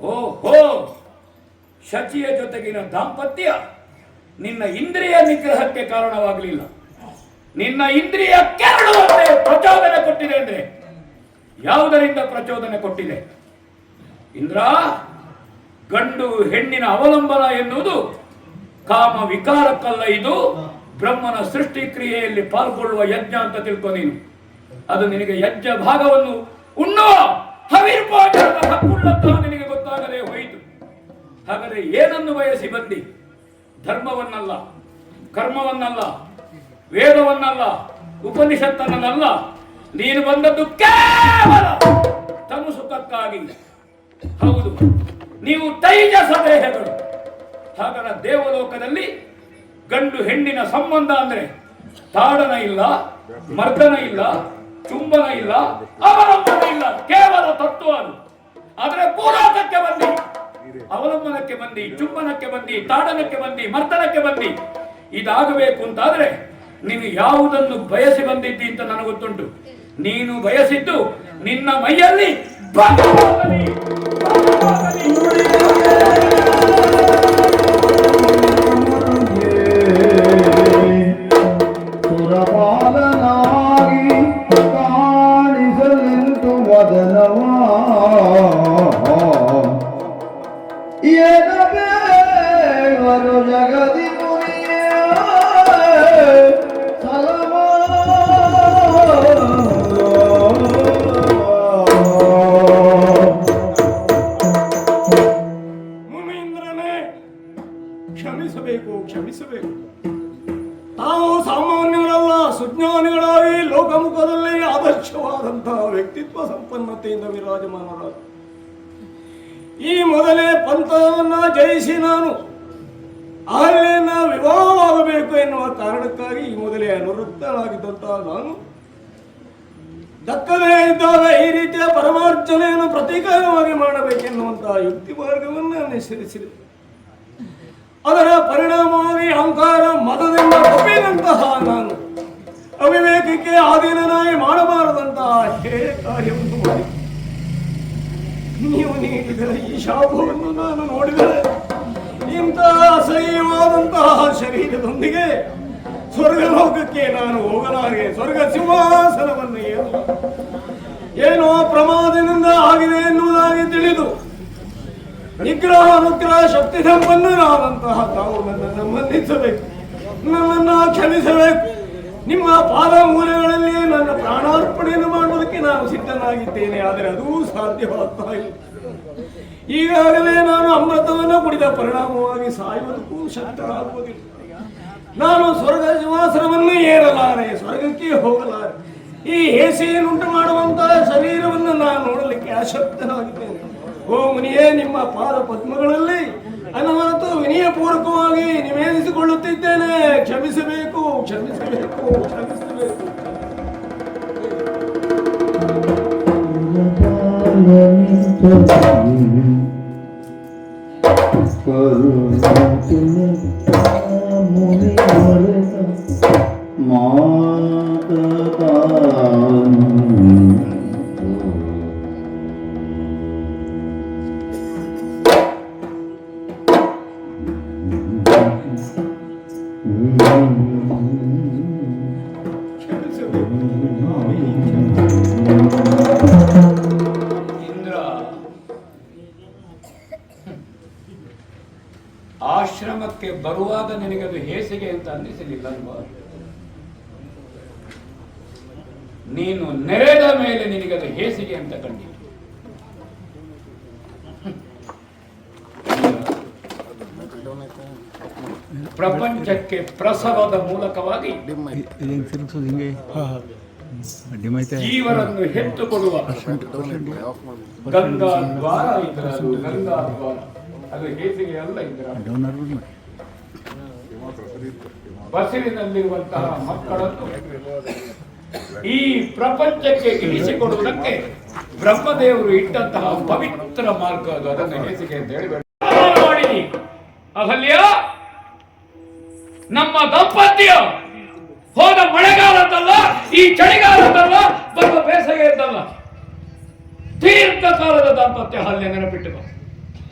ಓಹೋ, ಶಚಿಯ ಜೊತೆಗಿನ ದಾಂಪತ್ಯ ನಿನ್ನ ಇಂದ್ರಿಯ ನಿಗ್ರಹಕ್ಕೆ ಕಾರಣವಾಗಲಿಲ್ಲ. ನಿನ್ನ ಇಂದ್ರಿಯ ಕೆರಳುವಂತೆ ಪ್ರಚೋದನೆ ಕೊಟ್ಟಿದೆ. ಅಂದ್ರೆ ಯಾವುದರಿಂದ ಪ್ರಚೋದನೆ ಕೊಟ್ಟಿದೆ ಇಂದ್ರ? ಗಂಡು ಹೆಣ್ಣಿನ ಅವಲಂಬನ ಎನ್ನುವುದು ಕಾಮ ವಿಕಾರಕ್ಕಲ್ಲ, ಇದು ಬ್ರಹ್ಮನ ಸೃಷ್ಟಿ ಕ್ರಿಯೆಯಲ್ಲಿ ಪಾಲ್ಗೊಳ್ಳುವ ಯಜ್ಞ ಅಂತ ತಿಳ್ಕೊ ನೀನು. ಅದು ನಿನಗೆ ಯಜ್ಞ ಭಾಗವನ್ನು ಉಣ್ಣುವ ಹವಿರ್ಭೋಜನದ ಹಕ್ಕುಳ್ಳಂತಹ ನಿನಗೆ ಗೊತ್ತಾಗದೆ ಹೋಯಿತು. ಹಾಗಾದರೆ ಏನನ್ನು ಬಯಸಿ ಬಂದಿ? ಧರ್ಮವನ್ನಲ್ಲ, ಕರ್ಮವನ್ನಲ್ಲ, ವೇದವನ್ನಲ್ಲ, ಉಪನಿಷತ್ತನ್ನಲ್ಲ. ನೀನು ಬಂದದ್ದು ಕೇವಲ ತನು ಸುಖಕ್ಕಾಗಿ. ಹೌದು, ನೀವು ತೈಜಸ ದೇಹಗಳು. ಹಾಗಾದರೆ ದೇವಲೋಕದಲ್ಲಿ ಗಂಡು ಹೆಣ್ಣಿನ ಸಂಬಂಧ ಅಂದ್ರೆ ತಾಡನ ಇಲ್ಲ, ಮರ್ದನ ಇಲ್ಲ, ಚುಂಬನ ಇಲ್ಲ, ಅವಲಂಬನ ಇಲ್ಲ, ಕೇವಲ ತತ್ವ ಅದು. ಆದರೆ ಪೂರಾಟಕ್ಕೆ ಬಂದಿ ಅವಲಂಬನಕ್ಕೆ ಬಂದಿ, ಚುಂಬನಕ್ಕೆ ಬಂದಿ, ತಾಡನಕ್ಕೆ ಬಂದಿ, ಮರ್ತನಕ್ಕೆ ಬಂದಿ. ಇದಾಗಬೇಕು ಅಂತಾದ್ರೆ ನೀನು ಯಾವುದನ್ನು ಬಯಸಿ ಬಂದಿದ್ದಿ ಅಂತ ನನಗೆ ಗೊತ್ತುಂಟು. ನೀನು ಬಯಸಿದ್ದು ನಿನ್ನ ಮೈಯಲ್ಲಿ ಭಂಗವಾಗಲಿ, ಭಂಗವಾಗಲಿ. ಸುರಪಾಲನಾಗಿ ಕಾಣಿಸಲೆಂದು ವದನವಾ ಏನಬೇವರು ಜಗದಿ ಮುನಿಯ ಸಲವಾ ಮುನೀಂದ್ರನೇ, ಕ್ಷಮಿಸಬೇಕು, ಕ್ಷಮಿಸಬೇಕು. ತಾವು ಸಾಮಾನ್ಯರಲ್ಲ, ಸುಜ್ಞಾನಿಗಳಾಗಿ ಲೋಕಮುಖದಲ್ಲಿ ಆದರ್ಶವಾದಂತಹ ವ್ಯಕ್ತಿತ್ವ ಸಂಪನ್ನತೆಯಿಂದ ವಿರಾಜಮಾನರಾದ ಈ ಮೊದಲೇ ಪಂಥವನ್ನ ಜಯಿಸಿ ನಾನು ಅಹಲ್ಯೆಯನ್ನ ವಿವಾಹವಾಗಬೇಕು ಎನ್ನುವ ಕಾರಣಕ್ಕಾಗಿ ಈ ಮೊದಲೇ ಅನುವೃತ್ತನಾಗಿದ್ದಂತಹ ನಾನು ದಕ್ಕದೇ ಇದ್ದಾಗ ಈ ರೀತಿಯ ಪರಮಾರ್ಚನೆಯನ್ನು ಪ್ರತೀಕಾರವಾಗಿ ಮಾಡಬೇಕೆನ್ನುವಂತಹ ಯುಕ್ತಿ ಮಾರ್ಗವನ್ನು ಅನುಸರಿಸಿದೆ. ಅದರ ಪರಿಣಾಮವಾಗಿ ಅಹಂಕಾರ ಮತದಿಂದ ತಪ್ಪಿದಂತಹ ನಾನು ಅವಿವೇಕಕ್ಕೆ ಆಧೀನನಾಗಿ ಮಾಡಬಾರದಂತಹ ಹೇಯ ಕಾರ್ಯವನ್ನು ಮಾಡಿ ನೀವು ನೀಡಿದ ಈ ಶಾಪವನ್ನು ನಾನು ನೋಡಿದರೆ ಇಂತಹ ಅಸಹ್ಯವಾದಂತಹ ಶರೀರದೊಂದಿಗೆ ಸ್ವರ್ಗಲೋಕಕ್ಕೆ ನಾನು ಹೋಗಲಾರೆ, ಸ್ವರ್ಗ ಸಿಂಹಾಸನವನ್ನು ಏನೋ ಪ್ರಮಾದದಿಂದ ಆಗಿದೆ ಎನ್ನುವುದಾಗಿ ತಿಳಿದು ನಿಗ್ರಹ ಅನುಗ್ರಹ ಶಕ್ತಿ ಸಂಪನ್ನರಾದಂತಹ ತಾವು ನನ್ನನ್ನು ಮನ್ನಿಸಬೇಕು, ನನ್ನನ್ನು ಕ್ಷಮಿಸಬೇಕು. ನಿಮ್ಮ ಪಾದ ಮೂಲೆಗಳಲ್ಲಿ ನನ್ನ ಪ್ರಾಣಾರ್ಪಣೆಯನ್ನು ಮಾಡುವುದಕ್ಕೆ ನಾನು ಸಿದ್ಧನಾಗಿದ್ದೇನೆ. ಆದರೆ ಅದೂ ಸಾಧ್ಯವಾಗ್ತಾ ಇಲ್ಲ. ಈಗಾಗಲೇ ನಾನು ಅಮೃತವನ್ನು ಕುಡಿದ ಪರಿಣಾಮವಾಗಿ ಸಾಯುವುದಕ್ಕೂ ಶಕ್ತರಾಗುವುದಿಲ್ಲ. ನಾನು ಸ್ವರ್ಗ ಸಿಂಹಾಸನವನ್ನು ಏರಲಾರೆ, ಸ್ವರ್ಗಕ್ಕೆ ಹೋಗಲಾರೆ. ಈ ಹೇಸಿಯನ್ನುಂಟು ಮಾಡುವಂತಹ ಶರೀರವನ್ನು ನಾನು ನೋಡಲಿಕ್ಕೆ ಅಶಕ್ತನಾಗಿದ್ದೇನೆ. ಓ ಮುನಿಯೇ, ನಿಮ್ಮ ಪಾದ ಪದ್ಮಗಳಲ್ಲಿ ಅನವರತು ವಿನಯಪೂರ್ವಕವಾಗಿ ನಿವೇದಿಸಿಕೊಳ್ಳುತ್ತಿದ್ದೇನೆ. ಕ್ಷಮಿಸಬೇಕು, ಕ್ಷಮಿಸಬೇಕು, ಕ್ಷಮಿಸಬೇಕು. ಇಂದ್ರ, ಆಶ್ರಮಕ್ಕೆ ಬರುವಾಗ ನಿನಗದು ಹೇಸಿಗೆ ಅಂತ ಅನ್ನಿಸಲಿಲ್ಲಲ್ವಾ? ನೀನು ನೆರೆದ ಮೇಲೆ ನಿನಗದು ಹೇಸಿಗೆ ಅಂತ ಕಂಡಿತು. ಪ್ರಪಂಚಕ್ಕೆ ಪ್ರಸವದ ಮೂಲಕವಾಗಿ ಜೀವರನ್ನು ಹೆತ್ತು ಕೊಡುವ ಗಂಗಾ ದ್ವಾರ ಇದ್ರ, ಅದು ಗಂಗಾ ದ್ವಾರ, ಅದು ಹೇಸಿಗೆ ಅಲ್ಲ. ಇದ್ರ ಬಸಿರಿನಲ್ಲಿರುವಂತಹ ಮಕ್ಕಳನ್ನು ಈ ಪ್ರಪಂಚಕ್ಕೆ ಇಳಿಸಿಕೊಡುವುದಕ್ಕೆ ಬ್ರಹ್ಮದೇವರು ಇಟ್ಟಂತಹ ಪವಿತ್ರ ಮಾರ್ಗ ಅದು. ಅದನ್ನು ಹೇಸಿಗೆ ಅಂತ ಹೇಳಿ ಮಾಡಿನಿ. ಅಹಲ್ಯ, ನಮ್ಮ ದಾಂಪತ್ಯ ಹೋದ ಮಳೆಗಾಲದಲ್ಲ, ಈ ಚಳಿಗಾಲದಲ್ಲ, ಬರುವ ಬೇಸಗೆಯದ್ದಲ್ಲ, ದೀರ್ಘಕಾಲದ ದಾಂಪತ್ಯ. ಅಹಲ್ಯ, ನೆನಪಿಟ್ಟುಕೋ.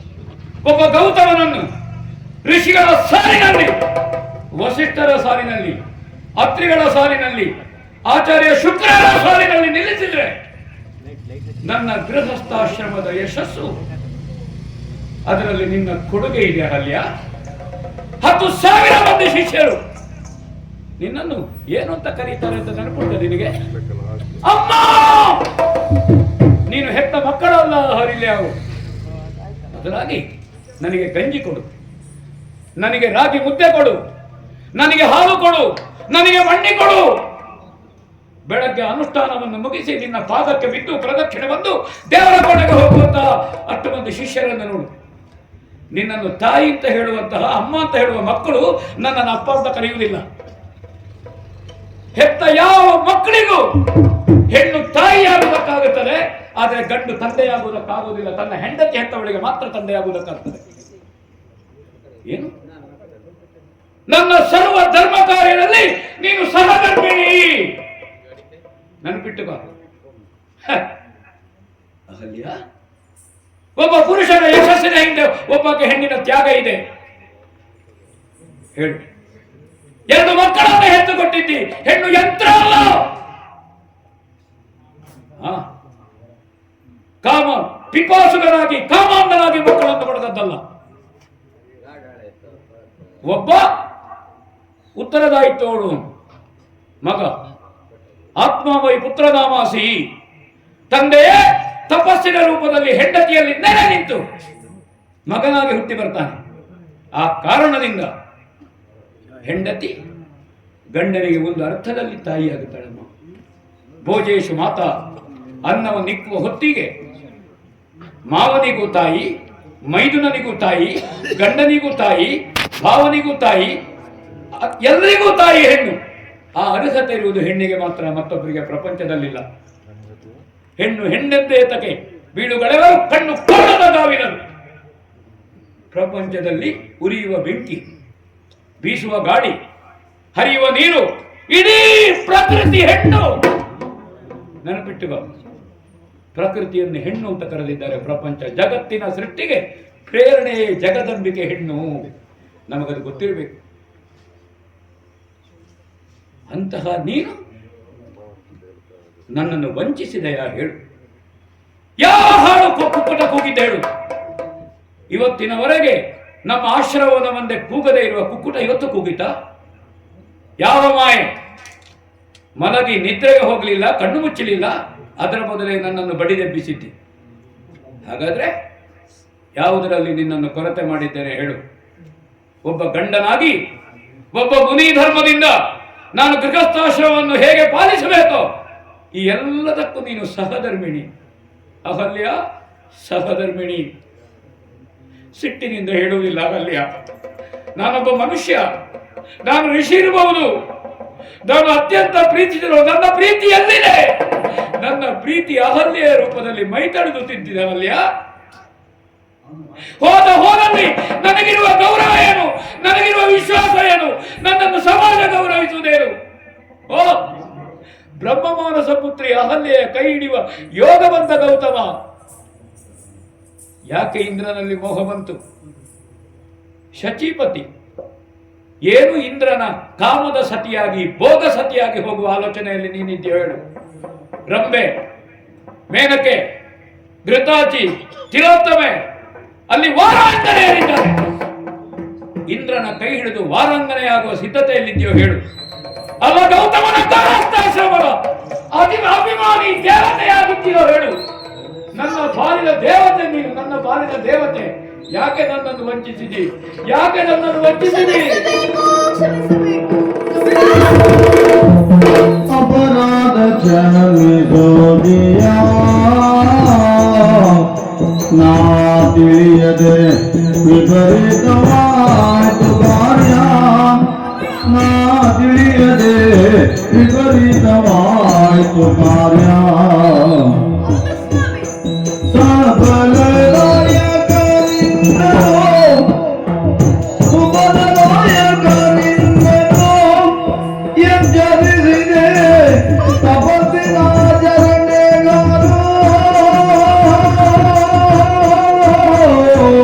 ಒಬ್ಬ ಗೌತಮನನ್ನು ಋಷಿಗಳ ಸಾಲಿನಲ್ಲಿ, ವಸಿಷ್ಠರ ಸಾಲಿನಲ್ಲಿ, ಅತ್ರಿಗಳ ಸಾಲಿನಲ್ಲಿ, ಆಚಾರ್ಯ ಶುಕ್ರರ ಸಾಲಿನಲ್ಲಿ ನಿಲ್ಲಿಸಿದ್ರೆ ನನ್ನ ಗೃಹಸ್ಥಾಶ್ರಮದ ಯಶಸ್ಸು, ಅದರಲ್ಲಿ ನಿನ್ನ ಕೊಡುಗೆ ಇದೆ. ಅಹಲ್ಯ, 10,000 ಮಂದಿ ಶಿಷ್ಯರು ನಿನ್ನನ್ನು ಏನು ಅಂತ ಕರೀತಾರೆ ಅಂತ ನೆನಪುಂಟ ನಿನಗೆ? ಅಮ್ಮ, ನೀನು ಹೆತ್ತ ಮಕ್ಕಳಲ್ಲ ಅಹಲ್ಯ. ಬದಲಾಗಿ ನನಗೆ ಗಂಜಿ ಕೊಡು, ನನಗೆ ರಾಗಿ ಮುದ್ದೆ ಕೊಡು, ನನಗೆ ಹಾಲು ಕೊಡು, ನನಗೆ ಮಣ್ಣಿ ಕೊಡು. ಬೆಳಗ್ಗೆ ಅನುಷ್ಠಾನವನ್ನು ಮುಗಿಸಿ ನಿನ್ನ ಪಾದಕ್ಕೆ ಬಿದ್ದು ಪ್ರದಕ್ಷಿಣೆ ಬಂದು ದೇವರ ಕೋಣೆಗೆ ಹೋಗುವಂತಹ 10 ಮಂದಿ ಶಿಷ್ಯರನ್ನು ನೋಡು. ನಿನ್ನನ್ನು ತಾಯಿ ಅಂತ ಹೇಳುವಂತಹ, ಅಮ್ಮ ಅಂತ ಹೇಳುವ ಮಕ್ಕಳು ನನ್ನನ್ನು ಅಪ್ಪ ಅಂತ ಕರೆಯುವುದಿಲ್ಲ. ಹೆತ್ತ ಯಾವ ಮಕ್ಕಳಿಗೂ ಹೆಣ್ಣು ತಾಯಿಯಾಗುವುದಕ್ಕಾಗುತ್ತದೆ, ಆದರೆ ಗಂಡು ತಂದೆಯಾಗುವುದಕ್ಕಾಗುವುದಿಲ್ಲ, ತನ್ನ ಹೆಂಡತಿ ಹೆತ್ತವಳಿಗೆ ಮಾತ್ರ ತಂದೆಯಾಗುವುದಕ್ಕಾಗ್ತದೆ. ಏನು? ನನ್ನ ಸರ್ವ ಧರ್ಮ ಕಾರ್ಯದಲ್ಲಿ ನೀನು ಸಹಧರ್ಮಿಣಿ, ನೆನಪಿಟ್ಟು ಬಾ. ಅಹಲ್ಯ, ಒಬ್ಬ ಪುರುಷನ ಯಶಸ್ಸಿನ ಹಿಂದೆ ಒಬ್ಬಕ್ಕೆ ಹೆಣ್ಣಿನ ತ್ಯಾಗ ಇದೆ. ಹೇಳು, 2 ಮಕ್ಕಳನ್ನು ಹೆತ್ತು ಕೊಟ್ಟಿದ್ದಿ, ಹೆಣ್ಣು ಯಂತ್ರ ಅಲ್ಲ. ಕಾಮ ಪಿಪಾಸುಗನಾಗಿ ಕಾಮಾಂಧನಾಗಿ ಮಕ್ಕಳನ್ನು ಪಡೆದದ್ದಲ್ಲ. ಒಬ್ಬ ಉತ್ತರದಾಯಿತೋಳು ಮಗ, ಆತ್ಮಾವೈ ಪುತ್ರನಾಮಾಸಿ, ತಂದೆಯೇ ತಪಸ್ಸಿನ ರೂಪದಲ್ಲಿ ಹೆಂಡತಿಯಲ್ಲಿ ನೆಲೆ ನಿಂತು ಮಗನಾಗಿ ಹುಟ್ಟಿ ಬರ್ತಾನೆ. ಆ ಕಾರಣದಿಂದ ಹೆಂಡತಿ ಗಂಡನಿಗೆ ಒಂದು ಅರ್ಥದಲ್ಲಿ ತಾಯಿಯಾಗುತ್ತಾಳಮ್ಮ. ಭೋಜೇಶು ಮಾತಾ, ಅನ್ನವನ್ನು ಇಕ್ಕುವ ಹೊತ್ತಿಗೆ ಮಾವನಿಗೂ ತಾಯಿ, ಮೈದುನನಿಗೂ ತಾಯಿ, ಗಂಡನಿಗೂ ತಾಯಿ, ಭಾವನಿಗೂ ತಾಯಿ, ಎಲ್ಲರಿಗೂ ತಾಯಿ ಹೆಣ್ಣು. ಆ ಅರ್ಹತೆ ಇರುವುದು ಹೆಣ್ಣಿಗೆ ಮಾತ್ರ, ಮತ್ತೊಬ್ಬರಿಗೆ ಪ್ರಪಂಚದಲ್ಲಿಲ್ಲ. ಹೆಣ್ಣು ಹೆಣ್ಣೆದ್ದೇ ತಕೆ ಬೀಳುಗಳೆಲ್ಲರೂ ಕಣ್ಣು ಕೊಳ್ಳದ ಗಾವಿನರು. ಪ್ರಪಂಚದಲ್ಲಿ ಉರಿಯುವ ಬೆಂಕಿ, ಬೀಸುವ ಗಾಳಿ, ಹರಿಯುವ ನೀರು, ಇಡೀ ಪ್ರಕೃತಿ ಹೆಣ್ಣು. ನೆನಪಿಟ್ಟು ಬಾ, ಪ್ರಕೃತಿಯನ್ನು ಹೆಣ್ಣು ಅಂತ ಕರೆದಿದ್ದಾರೆ. ಪ್ರಪಂಚ ಜಗತ್ತಿನ ಸೃಷ್ಟಿಗೆ ಪ್ರೇರಣೆ ಜಗದಂಬಿಕೆ ಹೆಣ್ಣು. ನಮಗದು ಗೊತ್ತಿರಬೇಕು. ಅಂತಹ ನೀನು ನನ್ನನ್ನು ವಂಚಿಸಿದೆಯಾ ಹೇಳು? ಯಾವ ಹಾಳು ಕುಕ್ಕುಟ ಕೂಗಿದ್ದ ಹೇಳು? ಇವತ್ತಿನವರೆಗೆ ನಮ್ಮ ಆಶ್ರಮದ ಮುಂದೆ ಕೂಗದೇ ಇರುವ ಕುಕ್ಕುಟ ಇವತ್ತು ಕೂಗಿತ? ಯಾವ ಮಾಯೆ? ಮಲಗಿ ನಿದ್ರೆಗೆ ಹೋಗಲಿಲ್ಲ, ಕಣ್ಣು ಮುಚ್ಚಲಿಲ್ಲ, ಅದರ ಬದಲೇ ನನ್ನನ್ನು ಬಡಿದೆಬ್ಬಿಸಿದ್ದೆ. ಹಾಗಾದ್ರೆ ಯಾವುದರಲ್ಲಿ ನಿನ್ನನ್ನು ಕೊರತೆ ಮಾಡಿದ್ದೇನೆ ಹೇಳು? ಒಬ್ಬ ಗಂಡನಾಗಿ, ಒಬ್ಬ ಮುನಿ ಧರ್ಮದಿಂದ ನಾನು ಗೃಹಸ್ಥಾಶ್ರಮವನ್ನು ಹೇಗೆ ಪಾಲಿಸಬೇಕೋ ಈ ಎಲ್ಲದಕ್ಕೂ ನೀನು ಸಹಧರ್ಮಿಣಿ. ಅಹಲ್ಯ, ಸಹಧರ್ಮಿಣಿ. ಸಿಟ್ಟಿನಿಂದ ಹೇಳುವುದಿಲ್ಲ ಅಹಲ್ಯ. ನಾನೊಬ್ಬ ಮನುಷ್ಯ, ನಾನು ಋಷಿ ಇರಬಹುದು, ನಾನು ಅತ್ಯಂತ ಪ್ರೀತಿಸಿರುವ ನನ್ನ ಪ್ರೀತಿ ಎಲ್ಲಿದೆ? ನನ್ನ ಪ್ರೀತಿ ಅಹಲ್ಯ ರೂಪದಲ್ಲಿ ಮೈತಳೆದು ತಿಂತಿದೆ ಅಹಲ್ಯ. ಹೋದಲ್ಲಿ ನನಗಿರುವ ಗೌರವ ಏನು? ನನಗಿರುವ ವಿಶ್ವಾಸ ಏನು? ನನ್ನನ್ನು ಸಮಾಜ ಗೌರವಿಸುವುದೇನು? ಓ ಬ್ರಹ್ಮಮಾನಸ ಪುತ್ರಿ ಅಹಲ್ಯೆಯ ಕೈ ಹಿಡಿಯುವ ಯೋಗ ಬಂದ ಗೌತಮ. ಯಾಕೆ ಇಂದ್ರನಲ್ಲಿ ಮೋಹ ಬಂತು? ಶಚೀಪತಿ ಏನು ಇಂದ್ರನ ಕಾಮದ ಸತಿಯಾಗಿ, ಭೋಗ ಸತಿಯಾಗಿ ಹೋಗುವ ಆಲೋಚನೆಯಲ್ಲಿ ನೀನಿದ್ದೀಯ ಹೇಳು? ರಂಬೆ, ಮೇನಕೆ, ಘೃತಾಚಿ, ತಿಲೋತ್ತಮೆ ಅಲ್ಲಿ ವಾರಾಂಗನೆ ಏರಿದ್ದಾರೆ. ಇಂದ್ರನ ಕೈ ಹಿಡಿದು ವಾರಾಂಗನೆಯಾಗುವ ಸಿದ್ಧತೆಯಲ್ಲಿದೆಯೋ ಹೇಳು? ಅವ ಗೌತಮನ ಗೃಹಸ್ಥಾಶ್ರಮದ ಅಭಿಮಾನಿ ದೇವತೆಯಾಗುತ್ತೀಯೋ ಹೇಳು? ನನ್ನ ಬಾಲಿನ ದೇವತೆ ನೀನು, ನನ್ನ ಬಾಲಿನ ದೇವತೆ. ಯಾಕೆ ನನ್ನನ್ನು ವಂಚಿಸಿದಿ? ಯಾಕೆ ನನ್ನನ್ನು ವಂಚಿಸಿದಿ? ಅಪರಾಧ ಕ್ಷಮಿಸೋದಿಯ ನಾ ತಿಳಿಯದೆ ವಿಪರೀತವಾಯಿತು ಕಾರ್ಯ, ನಾ ತಿಳಿಯದೆ ವಿಪರೀತವಾಯಿತು ಕಾರ್ಯ.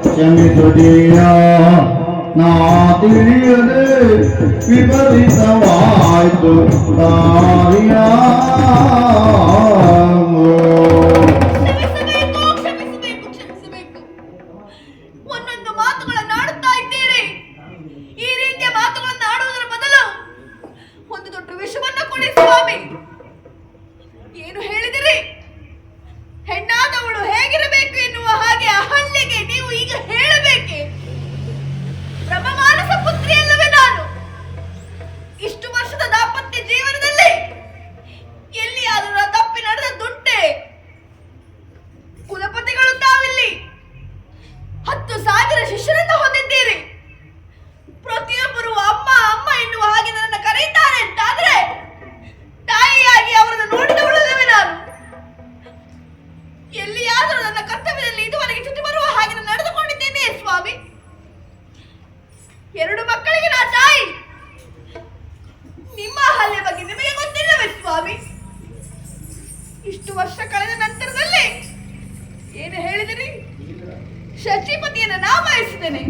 ಕ್ಷಮಿಸುದಿಯ ನಾ ತಿಳಿಯದೆ ವಿಪರೀತವಾಯಿತು ಕಾರ್ಯ. ಕ್ಷಮಿಸಬೇಕು. ಒಂದೊಂದು ಮಾತುಗಳನ್ನಾಡುತ್ತಾ ಇದ್ದೀರಿ. ಈ ರೀತಿಯ ಮಾತುಗಳನ್ನು ಆಡುವುದರ ಬದಲು ಒಂದು ದೊಡ್ಡ ವಿಷವನ್ನು ಕೊಡಿ ಸ್ವಾಮಿ. ಏನು ಹೇಳಿದಿರಿ? ಹೆಣ್ಣಾದವಳು ಹೇಗಿರಬೇಕು ಎನ್ನುವ ಹಾಗೆ ಅಹಲ್ಯೆಗೆ ನೀವು ಈಗ ಹೇಳಬೇಕೆ? ಬ್ರಹ್ಮಮಾನಸ ಪುತ್ರಿಯಲ್ಲವೇ ನಾನು? ಇಷ್ಟು ವರ್ಷದ ದಾಂಪತ್ಯ ಜೀವನದಲ್ಲಿ ಎಲ್ಲಿಯಾದರೂ ತಪ್ಪಿ ನಡೆದದ್ದುಂಟೆ? ಶಚಿಪತಿಯನ್ನು ನಾ ಬಯಸಿದ್ದೇನೆ.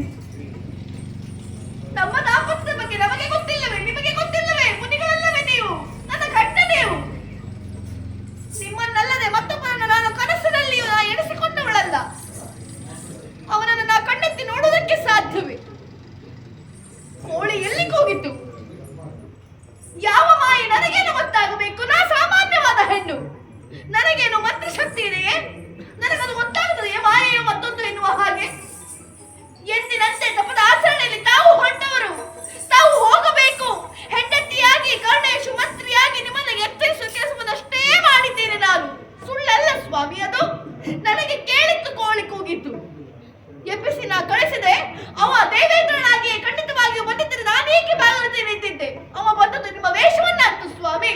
ನಮ್ಮ ದಾಂಪತ್ಯದ ಬಗ್ಗೆ ನಮಗೆ ಗೊತ್ತಿಲ್ಲವೇ? ನಿಮಗೆ ಗೊತ್ತಿಲ್ಲವೇ? ಮುನಿಗಳಲ್ಲವೇ ನೀವು? ನನ್ನ ಗಂಡ ನೀವು. ನಿಮ್ಮನ್ನಲ್ಲದೆ ಮತ್ತೊಬ್ಬರನ್ನು ನಾನು ಕನಸಿನಲ್ಲಿಯೂ ನಾ ಎಣಿಸಿಕೊಂಡವಳಲ್ಲ. ಅವನನ್ನು ನಾ ಕಣ್ಣೆತ್ತಿ ನೋಡುವುದಕ್ಕೆ ಸಾಧ್ಯವೇ? ಕೋಳಿ ಎಲ್ಲಿಗೆ ಹೋಗಿತ್ತು? ಯಾವ ಮಾಯೆ ನನಗೇನು ಗೊತ್ತಾಗಬೇಕು? ನಾ ಸಾಮಾನ್ಯವಾದ ಹೆಣ್ಣು. ನನಗೇನು ಮಂತ್ರ ಶಕ್ತಿ ಇದೆಯೇ? ನನಗದು ಗೊತ್ತಾಗುತ್ತದೆಯೇ ಮಾಯೆಯು ಮತ್ತೊಂದು ಎನ್ನುವ ಹಾಗೆ? ಎಂದಿನಂತೆ ತಪ್ಪದ ಆಚರಣೆಯಲ್ಲಿ ತಾವು ಹೊಂಟವರು. ತಾವು ಹೋಗಬೇಕು. ಹೆಂಡತಿಯಾಗಿ ಕರ್ಣೇಶು ಮಂತ್ರಿಯಾಗಿ ನಿಮ್ಮನ್ನು ಎತ್ತರಿಸುವ ಕೆಲಸವನ್ನಷ್ಟೇ ಮಾಡಿದ್ದೇನೆ ನಾನು. ಸುಳ್ಳಲ್ಲ ಸ್ವಾಮಿ ಅದು. ನನಗೆ ಕೇಳಿತ್ತು ಕೋಳಿ ಕೂಗಿತ್ತು. ಎಬ್ಬಿಸಿ ನಾ ಕಳಿಸಿದೆ. ಅವ ದೇವೇಂದ್ರನಾಗಿಯೇ ಖಂಡಿತವಾಗಿಯೂ ಬಂದಿದ್ದರೆ ನಾನೇಕೆ ಬಾಗಿಲು ನಿಂತಿದ್ದೆ. ಅವ ಬಂದದ್ದು ನಿಮ್ಮ ವೇಷವನ್ನಾಯ್ತು ಸ್ವಾಮಿ.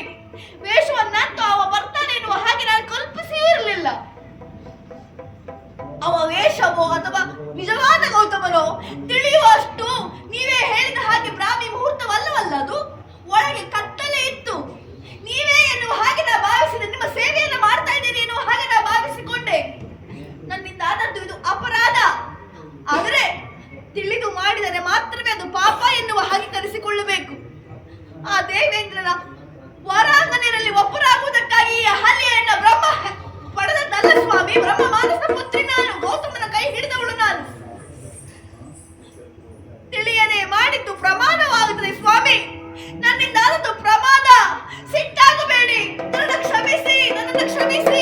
ವೇಷವನ್ನಾಯ್ತು. ಅವ ಬರ್ತಾನೆ ಎನ್ನುವ ಹಾಗೆ ನಾನು ಕಲ್ಪಿಸಿಯೂ ಇರಲಿಲ್ಲ. ಅವ ವೇಷವೋ ಅಥವಾ ನಿಜವಾದ ಗೌತಮನೋ ತಿಳಿಯುವಷ್ಟು ನೀವೇ ಹೇಳಿದ ಹಾಗೆ ಬ್ರಾಹ್ಮಿ ಮುಹೂರ್ತವಲ್ಲವಲ್ಲ ಅದು. ಒಳಗೆ ಕತ್ತಲೆ ಇತ್ತು. ನೀವೇ ಎನ್ನುವ ಹಾಗೆ ನಾ ಭಾವಿಸಿದೆ. ನಿಮ್ಮ ಸೇವೆಯನ್ನು ಮಾಡ್ತಾ ಇದ್ದೇನೆ ಎನ್ನುವ ಹಾಗೆ ನಾ ಭಾವಿಸಿಕೊಂಡೆ. ನನ್ನಿಂದ ಆದದ್ದು ಇದು ಅಪರಾಧ. ಆದರೆ ತಿಳಿದು ಮಾಡಿದರೆ ಮಾತ್ರವೇ ಅದು ಪಾಪ ಎನ್ನುವ ಹಾಗೆ ಕರೆಸಿಕೊಳ್ಳಬೇಕು. ಆ ದೇವೇಂದ್ರನ ವರಾಂಗನೆಯಲ್ಲಿ ಒಬ್ಬರಾಗುವುದಕ್ಕಾಗಿ ಈ ಹಲ್ಲೆಯನ್ನ ಬ್ರಹ್ಮ ಪಡೆದದ್ದಲ್ಲ ಸ್ವಾಮಿ. ಬ್ರಹ್ಮ ಮಾನಸ ಪುತ್ರಿ ನಾನು. ಗೌತಮನ ಕೈ ಹಿಡಿದವಳು ನಾನು. ತಿಳಿಯದೆ ಮಾಡಿದ್ದು ಪ್ರಮಾದವಾಗುತ್ತದೆ ಸ್ವಾಮಿ. ನನ್ನಿಂದ ಆದದ್ದು ಪ್ರಮಾದ. ಸಿಟ್ಟಾಗಬೇಡಿ. ನನ್ನ ಕ್ಷಮಿಸಿ. ನನ್ನನ್ನು ಕ್ಷಮಿಸಿ.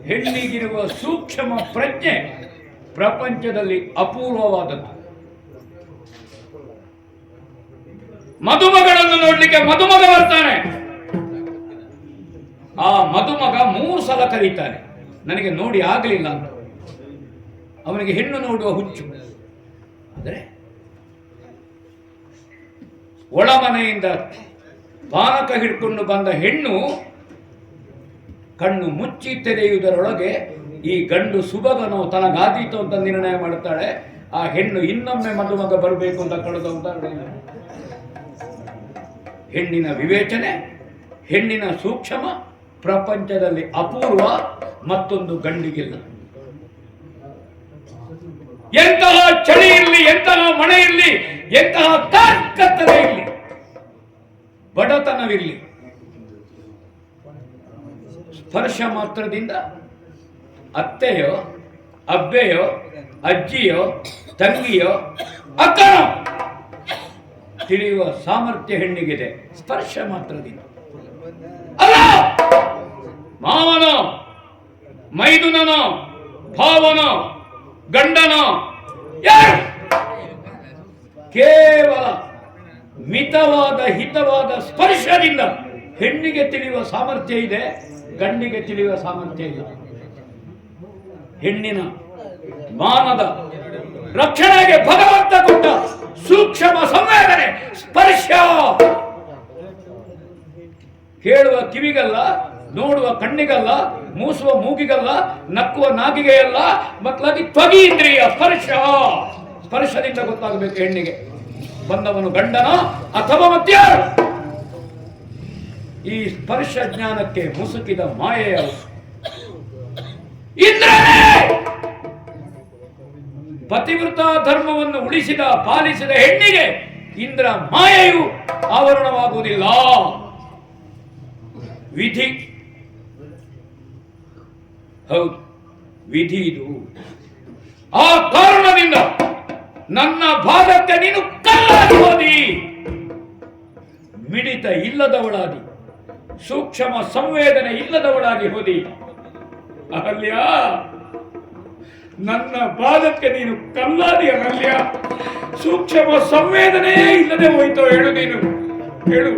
ಹೆಣ್ಣಿಗಿರುವ ಸೂಕ್ಷ್ಮ ಪ್ರಜ್ಞೆ ಪ್ರಪಂಚದಲ್ಲಿ ಅಪೂರ್ವವಾದದ್ದು. ಮದುಮಗಳನ್ನು ನೋಡ್ಲಿಕ್ಕೆ ಮದುಮಗ ಬರ್ತಾನೆ. ಆ ಮದುಮಗ 3 ಸಲ ಕರೀತಾನೆ. ನನಗೆ ನೋಡಿ ಆಗಲಿಲ್ಲ ಅಂತ. ಅವನಿಗೆ ಹೆಣ್ಣು ನೋಡುವ ಹುಚ್ಚು. ಆದರೆ ಒಳಮನೆಯಿಂದ ಪಾನಕ ಹಿಡ್ಕೊಂಡು ಬಂದ ಹೆಣ್ಣು ಕಣ್ಣು ಮುಚ್ಚಿ ತೆರೆಯುವುದರೊಳಗೆ ಈ ಗಂಡು ಸುಭಗನೋ ತನಗಾದೀತು ಅಂತ ನಿರ್ಣಯ ಮಾಡುತ್ತಾಳೆ. ಆ ಹೆಣ್ಣು ಇನ್ನೊಮ್ಮೆ ಮದುಮಗ ಬರಬೇಕು ಅಂತ ಕಳೆದ ಹೆಣ್ಣಿನ ವಿವೇಚನೆ, ಹೆಣ್ಣಿನ ಸೂಕ್ಷ್ಮ ಪ್ರಪಂಚದಲ್ಲಿ ಅಪೂರ್ವ ಮತ್ತೊಂದು ಗಂಡಿಗಿಲ್ಲ. ಎಂತಹ ಚಳಿ ಇರಲಿ, ಎಂತಹ ಮಳೆ ಇರಲಿ, ಎಂತಹ ಕಾರ್ಕತ್ತನೆ ಇರಲಿ, ಬಡತನವಿರಲಿ, ಸ್ಪರ್ಶ ಮಾತ್ರದಿಂದ ಅತ್ತೆಯೋ ಅಬ್ಬೆಯೋ ಅಜ್ಜಿಯೋ ತಂಗಿಯೋ ಅಕ್ಕನೋ ತಿಳಿಯುವ ಸಾಮರ್ಥ್ಯ ಹೆಣ್ಣಿಗಿದೆ. ಸ್ಪರ್ಶ ಮಾತ್ರದಿಂದ ಅಲ್ಲ. ಮಾವನೋ ಮೈದುನನೋ ಭಾವನೋ ಗಂಡನೋ ಯಾರು ಕೇವಲ ಮಿತವಾದ ಹಿತವಾದ ಸ್ಪರ್ಶದಿಂದ ಹೆಣ್ಣಿಗೆ ತಿಳಿಯುವ ಸಾಮರ್ಥ್ಯ ಇದೆ, ಗಂಡಿಗೆ ತಿಳಿಯುವ ಸಾಮರ್ಥ್ಯ ಇಲ್ಲ. ಹೆಣ್ಣಿನ ಮಾನದ ರಕ್ಷಣೆಗೆ ಭಗವಂತ ಕೊಟ್ಟ ಸೂಕ್ಷ್ಮ ಸಂವೇದನೆ ಸ್ಪರ್ಶ. ಕೇಳುವ ಕಿವಿಗಲ್ಲ, ನೋಡುವ ಕಣ್ಣಿಗಲ್ಲ, ಮೂಸುವ ಮೂಗಿಗಲ್ಲ, ನಕ್ಕುವ ನಾಗಿಗೆಯಲ್ಲ, ಮಕ್ಕಳಾಗಿ ತ್ವಗಿ ಇಂದ್ರಿಯ ಸ್ಪರ್ಶ. ಸ್ಪರ್ಶದಿಂದ ಗೊತ್ತಾಗಬೇಕು ಹೆಣ್ಣಿಗೆ ಬಂದವನು ಗಂಡನ ಅಥವಾ ಮತ್ಯಾರು. ಈ ಸ್ಪರ್ಶ ಜ್ಞಾನಕ್ಕೆ ಮುಸುಕಿದ ಮಾಯೆಯ ಇಂದ್ರನೇ ಪತಿವೃತ ಧರ್ಮವನ್ನು ಉಳಿಸಿದ ಪಾಲಿಸಿದ ಹೆಣ್ಣಿಗೆ ಇಂದ್ರ ಮಾಯೆಯು ಆವರಣವಾಗುವುದಿಲ್ಲ. ವಿಧಿ, ಹೌದು ವಿಧಿ ಇದು. ಆ ಕಾರಣದಿಂದ ನನ್ನ ಭಾಗಕ್ಕೆ ನೀನು ಕಲ್ಲಾಗಿ ಹೋದಿ. ಮಿಡಿತ ಇಲ್ಲದವಳಾದಿ, ಸೂಕ್ಷ್ಮ ಸಂವೇದನೆ ಇಲ್ಲದವಳಾಗಿ ಹೋದಿ. ಅಹಲ್ಯ, ನನ್ನ ಪಾದಕ್ಕೆ ನೀನು ಕಲ್ಲಾದಿ. ಅಹಲ್ಯ, ಸೂಕ್ಷ್ಮ ಸಂವೇದನೆಯೇ ಇಲ್ಲದೆ ಹೋಯ್ತೋ ಹೇಳು. ನೀನು ಹೇಳು.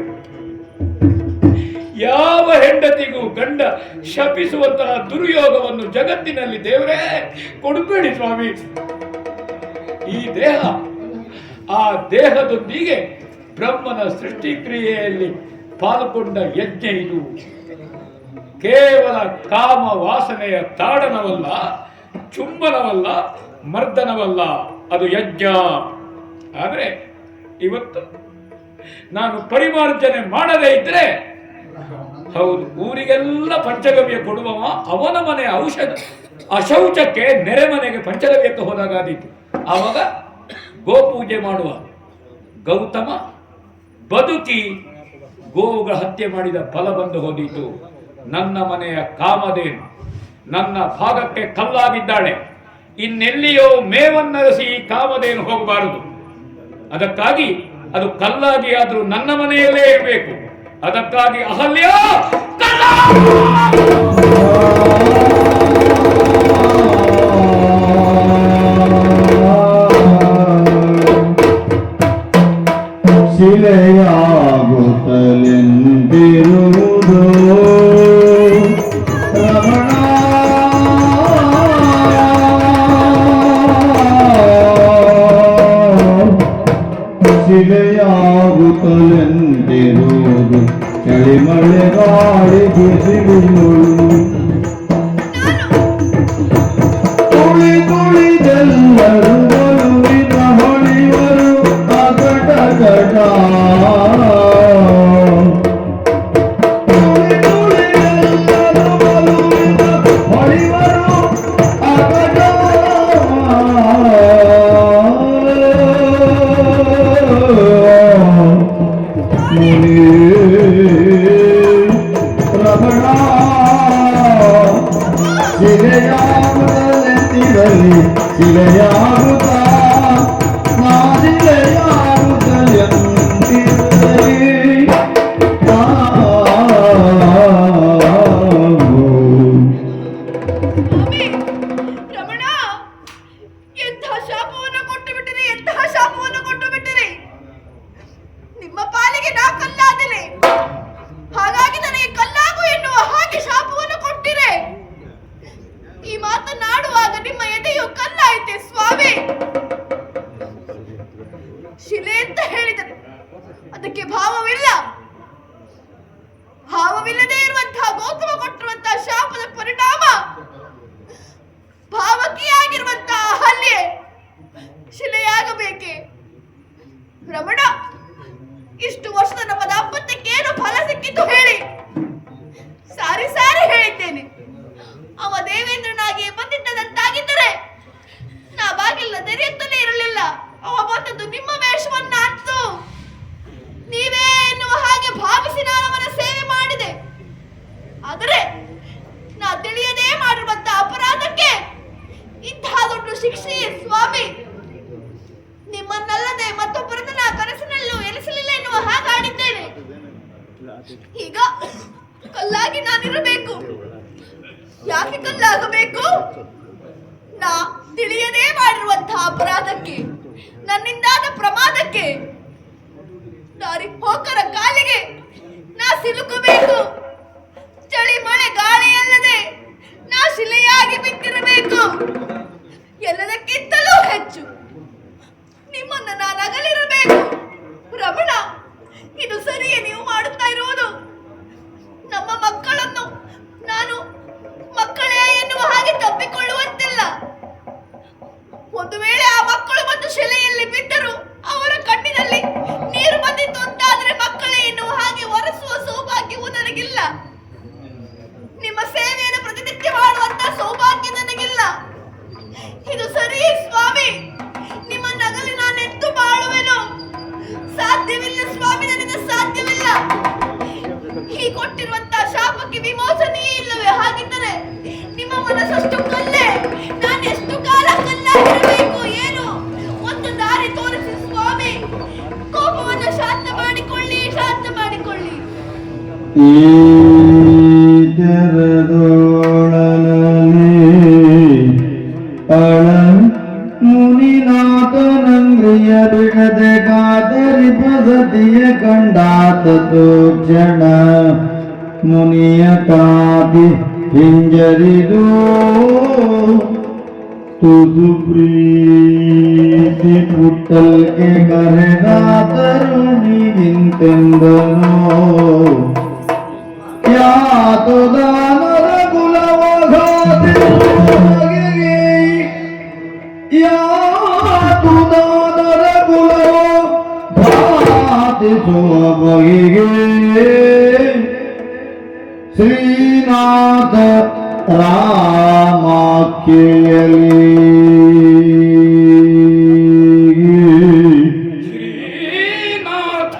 ಯಾವ ಹೆಂಡತಿಗೂ ಗಂಡ ಶಪಿಸುವಂತಹ ದುರ್ಯೋಗವನ್ನು ಜಗತ್ತಿನಲ್ಲಿ ದೇವರೇ ಕೊಡಬೇಡಿ ಸ್ವಾಮಿ. ಈ ದೇಹ, ಆ ದೇಹದೊಂದಿಗೆ ಬ್ರಹ್ಮನ ಸೃಷ್ಟಿ ಕ್ರಿಯೆಯಲ್ಲಿ ಪಾಲ್ಗೊಂಡ ಯಜ್ಞ ಇದು. ಕೇವಲ ಕಾಮ ವಾಸನೆಯ ತಾಡನವಲ್ಲ, ಚುಂಬನವಲ್ಲ, ಮರ್ದನವಲ್ಲ, ಅದು ಯಜ್ಞ. ಆದರೆ ಇವತ್ತು ನಾನು ಪರಿಮಾರ್ಜನೆ ಮಾಡದೇ ಇದ್ರೆ, ಹೌದು, ಊರಿಗೆಲ್ಲ ಪಂಚಗವ್ಯ ಕೊಡುವವ ಅವನ ಮನೆ ಅಶೌಚಕ್ಕೆ ನೆರೆ ಮನೆಗೆ ಪಂಚಗವ್ಯಕ್ಕೆ ಹೋದಾಗಾದೀತು. ಆವಾಗ ಗೋಪೂಜೆ ಮಾಡುವ ಗೌತಮ ಬದುಕಿ ಗೋವುಗಳ ಹತ್ಯೆ ಮಾಡಿದ ಫಲ ಬಂದು ಹೋದೀತು. ನನ್ನ ಮನೆಯ ಕಾಮಧೇನು ನನ್ನ ಭಾಗಕ್ಕೆ ಕಲ್ಲಾಗಿದ್ದಾಳೆ. ಇನ್ನೆಲ್ಲಿಯೋ ಮೇವನ್ನರಸಿ ಕಾಮಧೇನು ಹೋಗಬಾರದು. ಅದಕ್ಕಾಗಿ ಅದು ಕಲ್ಲಾಗಿ ಆದರೂ ನನ್ನ ಮನೆಯಲ್ಲೇ ಇರಬೇಕು. ಅದಕ್ಕಾಗಿ ಅಹಲ್ಯ ಶಿಲೆಯಾಗುತ್ತಲೆಂದಿರುವುದು ರಮಣ. ಶಿಲೆಯಾಗುತ್ತಲೆಂದಿರುವುದು ಚಳಿಮಳೆ ಗಾಳಿ ಬಿಸಿಲು. ತುಳಿ ತುಳಿದೆಲ್ಲರೂ ಬಲುವಿನ ಹೊಳೆಯರು ಅಗಟ ಗಟ. ತುಳಿ ತುಳಿದೆಲ್ಲರೂ ಬಲುವಿನ ಹೊಳೆಯರು ಅಗಟ. ರಮಣ ಶಿಲೆಯಾಗುತ್ತಲೆಂದಿರಲಿ ಶಿಲೆಯಾಗುತ್ತ ಶಿಲೆಯಾಗುತ್ತಲೆಂದಿರಲಿ. ರಮಣ, ಎಂತಹ ಶಾಪವನ್ನು ಕೊಟ್ಟು ಬಿಟ್ಟಿರಿ, ಎಂತಹ ಶಾಪವನ್ನು ಕೊಟ್ಟು ಬಿಟ್ಟಿರಿ. ನಿಮ್ಮ ಪಾಲಿಗೆ ನಾ ಕಲ್ಲಾದಲೆ, ಹಾಗಾಗಿ ನನಗೆ ಕಲ್ಲಾಗು ಎನ್ನುವ ಹಾಗೆ ಶಾಪವನ್ನು ಕೊಟ್ಟಿರೆ. ಈ ಮಾತನಾಡುವಾಗ ನಿಮ್ಮ ಎದೆಯು ಕಲ್ಲಾಯಿತೆ ಸ್ವಾಮಿ. ಶಿಲೆ ಅಂತ ಹೇಳಿದರೆ ಅದಕ್ಕೆ ಭಾವವಿಲ್ಲ. ಭಾವವಿಲ್ಲದೆ ಇರುವಂತಹ ಗೌತಮ ಕೊಟ್ಟಿರುವಂತಹ ಶಾಪದ ಪರಿಣಾಮ ಭಾವಕಿಯಾಗಿರುವಂತಹ ಅಹಲ್ಯೆ ಶಿಲೆಯಾಗಬೇಕೆ? ರಮಣ, ಇಷ್ಟು ವರ್ಷದ ನಮ್ಮ ದಾಂಪತ್ಯಕ್ಕೆ ಏನು ಫಲ ಸಿಕ್ಕಿತು ಹೇಳಿ? ಸಾರಿ ಸಾರಿ ಹೇಳಿದ್ದೇನೆ. ಅವ ದೇವೇಂದ್ರನಾಗಿ ಬಂದಿದ್ದದಂತಾಗಿದ್ದರೆ ನಾ ಬಾಗಿಲ ತೆರೆಯುತ್ತಲೇ ಇರಲಿಲ್ಲ. ಅವ ಬಂದದ್ದು ನಿಮ್ಮ ವೇಷವನ್ನ ಅಂತು ನೀವೇ ಎನ್ನುವ ಹಾಗೆ ಭಾವಿಸಿ ನಾನು ಅವನ ಸೇವೆ ಮಾಡಿದೆ. ಆದರೆ ನಾ ತಿಳಿಯದೇ ಮಾಡಿರುವಂತ ಅಪರಾಧಕ್ಕೆ ಇಂತಹ ದೊಡ್ಡ ಶಿಕ್ಷೆಯೇ ಸ್ವಾಮಿ. ನಿಮ್ಮನ್ನಲ್ಲದೆ ಮತ್ತೊಬ್ಬರನ್ನ ನಾ ಕನಸಿನಲ್ಲೂ ಎನಿಸಲಿಲ್ಲ ಎನ್ನುವ ಹಾಗಾಡಿದ್ದೇನೆ. ಈಗ ಕಲ್ಲಾಗಿ ನಾನಿರಬೇಕು. ಯಾಕೆ ಕಲ್ಲಾಗಬೇಕು? ನಾ ತಿಳಿಯದೇ ಮಾಡಿರುವಂತಹ ಅಪರಾಧಕ್ಕೆ, ನನ್ನಿಂದಾದ ಪ್ರಮಾದಕ್ಕೆ, ದಾರಿ ಹೋಕರ ಕಾಲಿಗೆ ನಾ ಸಿಲುಕಬೇಕು. ಚಳಿ ಮಳೆ ಗಾಳಿಯಲ್ಲದೆ ನಾ ಶಿಲೆಯಾಗಿ ಬಿದ್ದಿರಬೇಕು. ಎಲ್ಲದಕ್ಕಿಂತಲೂ ಹೆಚ್ಚು ನಿಮ್ಮನ್ನ ನಾನು ಅಗಲಿರಬೇಕು. ರಮಣ, ಇದು ಸರಿಯೇ ನೀವು ಮಾಡುತ್ತಾ ಇರುವುದು? ನಮ್ಮ ಮಕ್ಕಳನ್ನು ನಾನು ಮಕ್ಕಳೇ ಎನ್ನುವ ಹಾಗೆ ತಪ್ಪಿಕೊಳ್ಳುವಂತಿಲ್ಲ. ಒಂದು ವೇಳೆ ಆ ಮಕ್ಕಳು ಬಂದು ಶಿಲೆಯಲ್ಲಿ ಬಿದ್ದರು, ಅವರ ಕಣ್ಣಿನಲ್ಲಿ ನೀರು ಬಂದಿತ್ತು ಅಂತಾದರೆ ಮಕ್ಕಳೇ ಎನ್ನುವ ಹಾಗೆ ಒರೆಸುವ ಸೌಭಾಗ್ಯವು ನನಗಿಲ್ಲ. ನಿಮ್ಮ ಸೇವೆಯನ್ನು ಪ್ರತಿನಿತ್ಯ ಮಾಡುವಂತ ಸೌಭಾಗ್ಯ ನನಗಿಲ್ಲ. ಇದು ಸರಿಯೇ ಸ್ವಾಮಿ? ನಿಮ್ಮ ನಗಲಿ ನಾನೆಂದು ಬಾಳುವೆನು? ಸಾಧ್ಯವಿಲ್ಲ ಸ್ವಾಮಿ, ನನಗೆ ಸಾಧ್ಯವಿಲ್ಲ. ಈ ಕೊಟ್ಟಿರುವಂತಹ ಶಾಪಕ್ಕೆ ವಿಮೋಚನೆಯೇ ಇಲ್ಲವೇ? ಹಾಗಿದ್ದರೆ ನಿಮ್ಮ ಮನಸ್ಸಷ್ಟು ಕಲ್ಲೇ, ನಾನು ಎಷ್ಟು ಕಾಲ ಕಲ್ಲಾಗಿರಬೇಕು? ಏನು ಒಂದು ದಾರಿ ತೋರಿಸಿ ಸ್ವಾಮಿ. ಕೋಪವನ್ನು ಶಾಂತ ಮಾಡಿಕೊಳ್ಳಿ, ಶಾಂತ ಮಾಡಿಕೊಳ್ಳಿ. ಈ ತೆರೆದೋಳಲನೆ ಅಳ ಮುನಿನಾಥನಂಗ್ರಿಯ ಬಿಡದೆ ಕಾದರಿ ಪಸತಿಯ ಕಂಡಾತ ಕ್ಷಣ ಮುನಿಯ ಕಾದಿ ಹಿಂಜರಿದು ತುದು ಪ್ರೀತಿ ಪುಟ್ಟಲ್ಗೆ ಕರೆದ ತರುಣಿಗಿಂತೆಂದನೋ ಯಾತು ದಾನದ ಕುಲವಗಾದೆ ಯಾತು ದಾನದ ಕುಲವ ಭಾತಿಸುವ ಬಗೆಗೆ ಶ್ರೀನಾಥ ರಾಮಾಖ್ಯೆಯಲ್ಲಿ ಶ್ರೀನಾಥ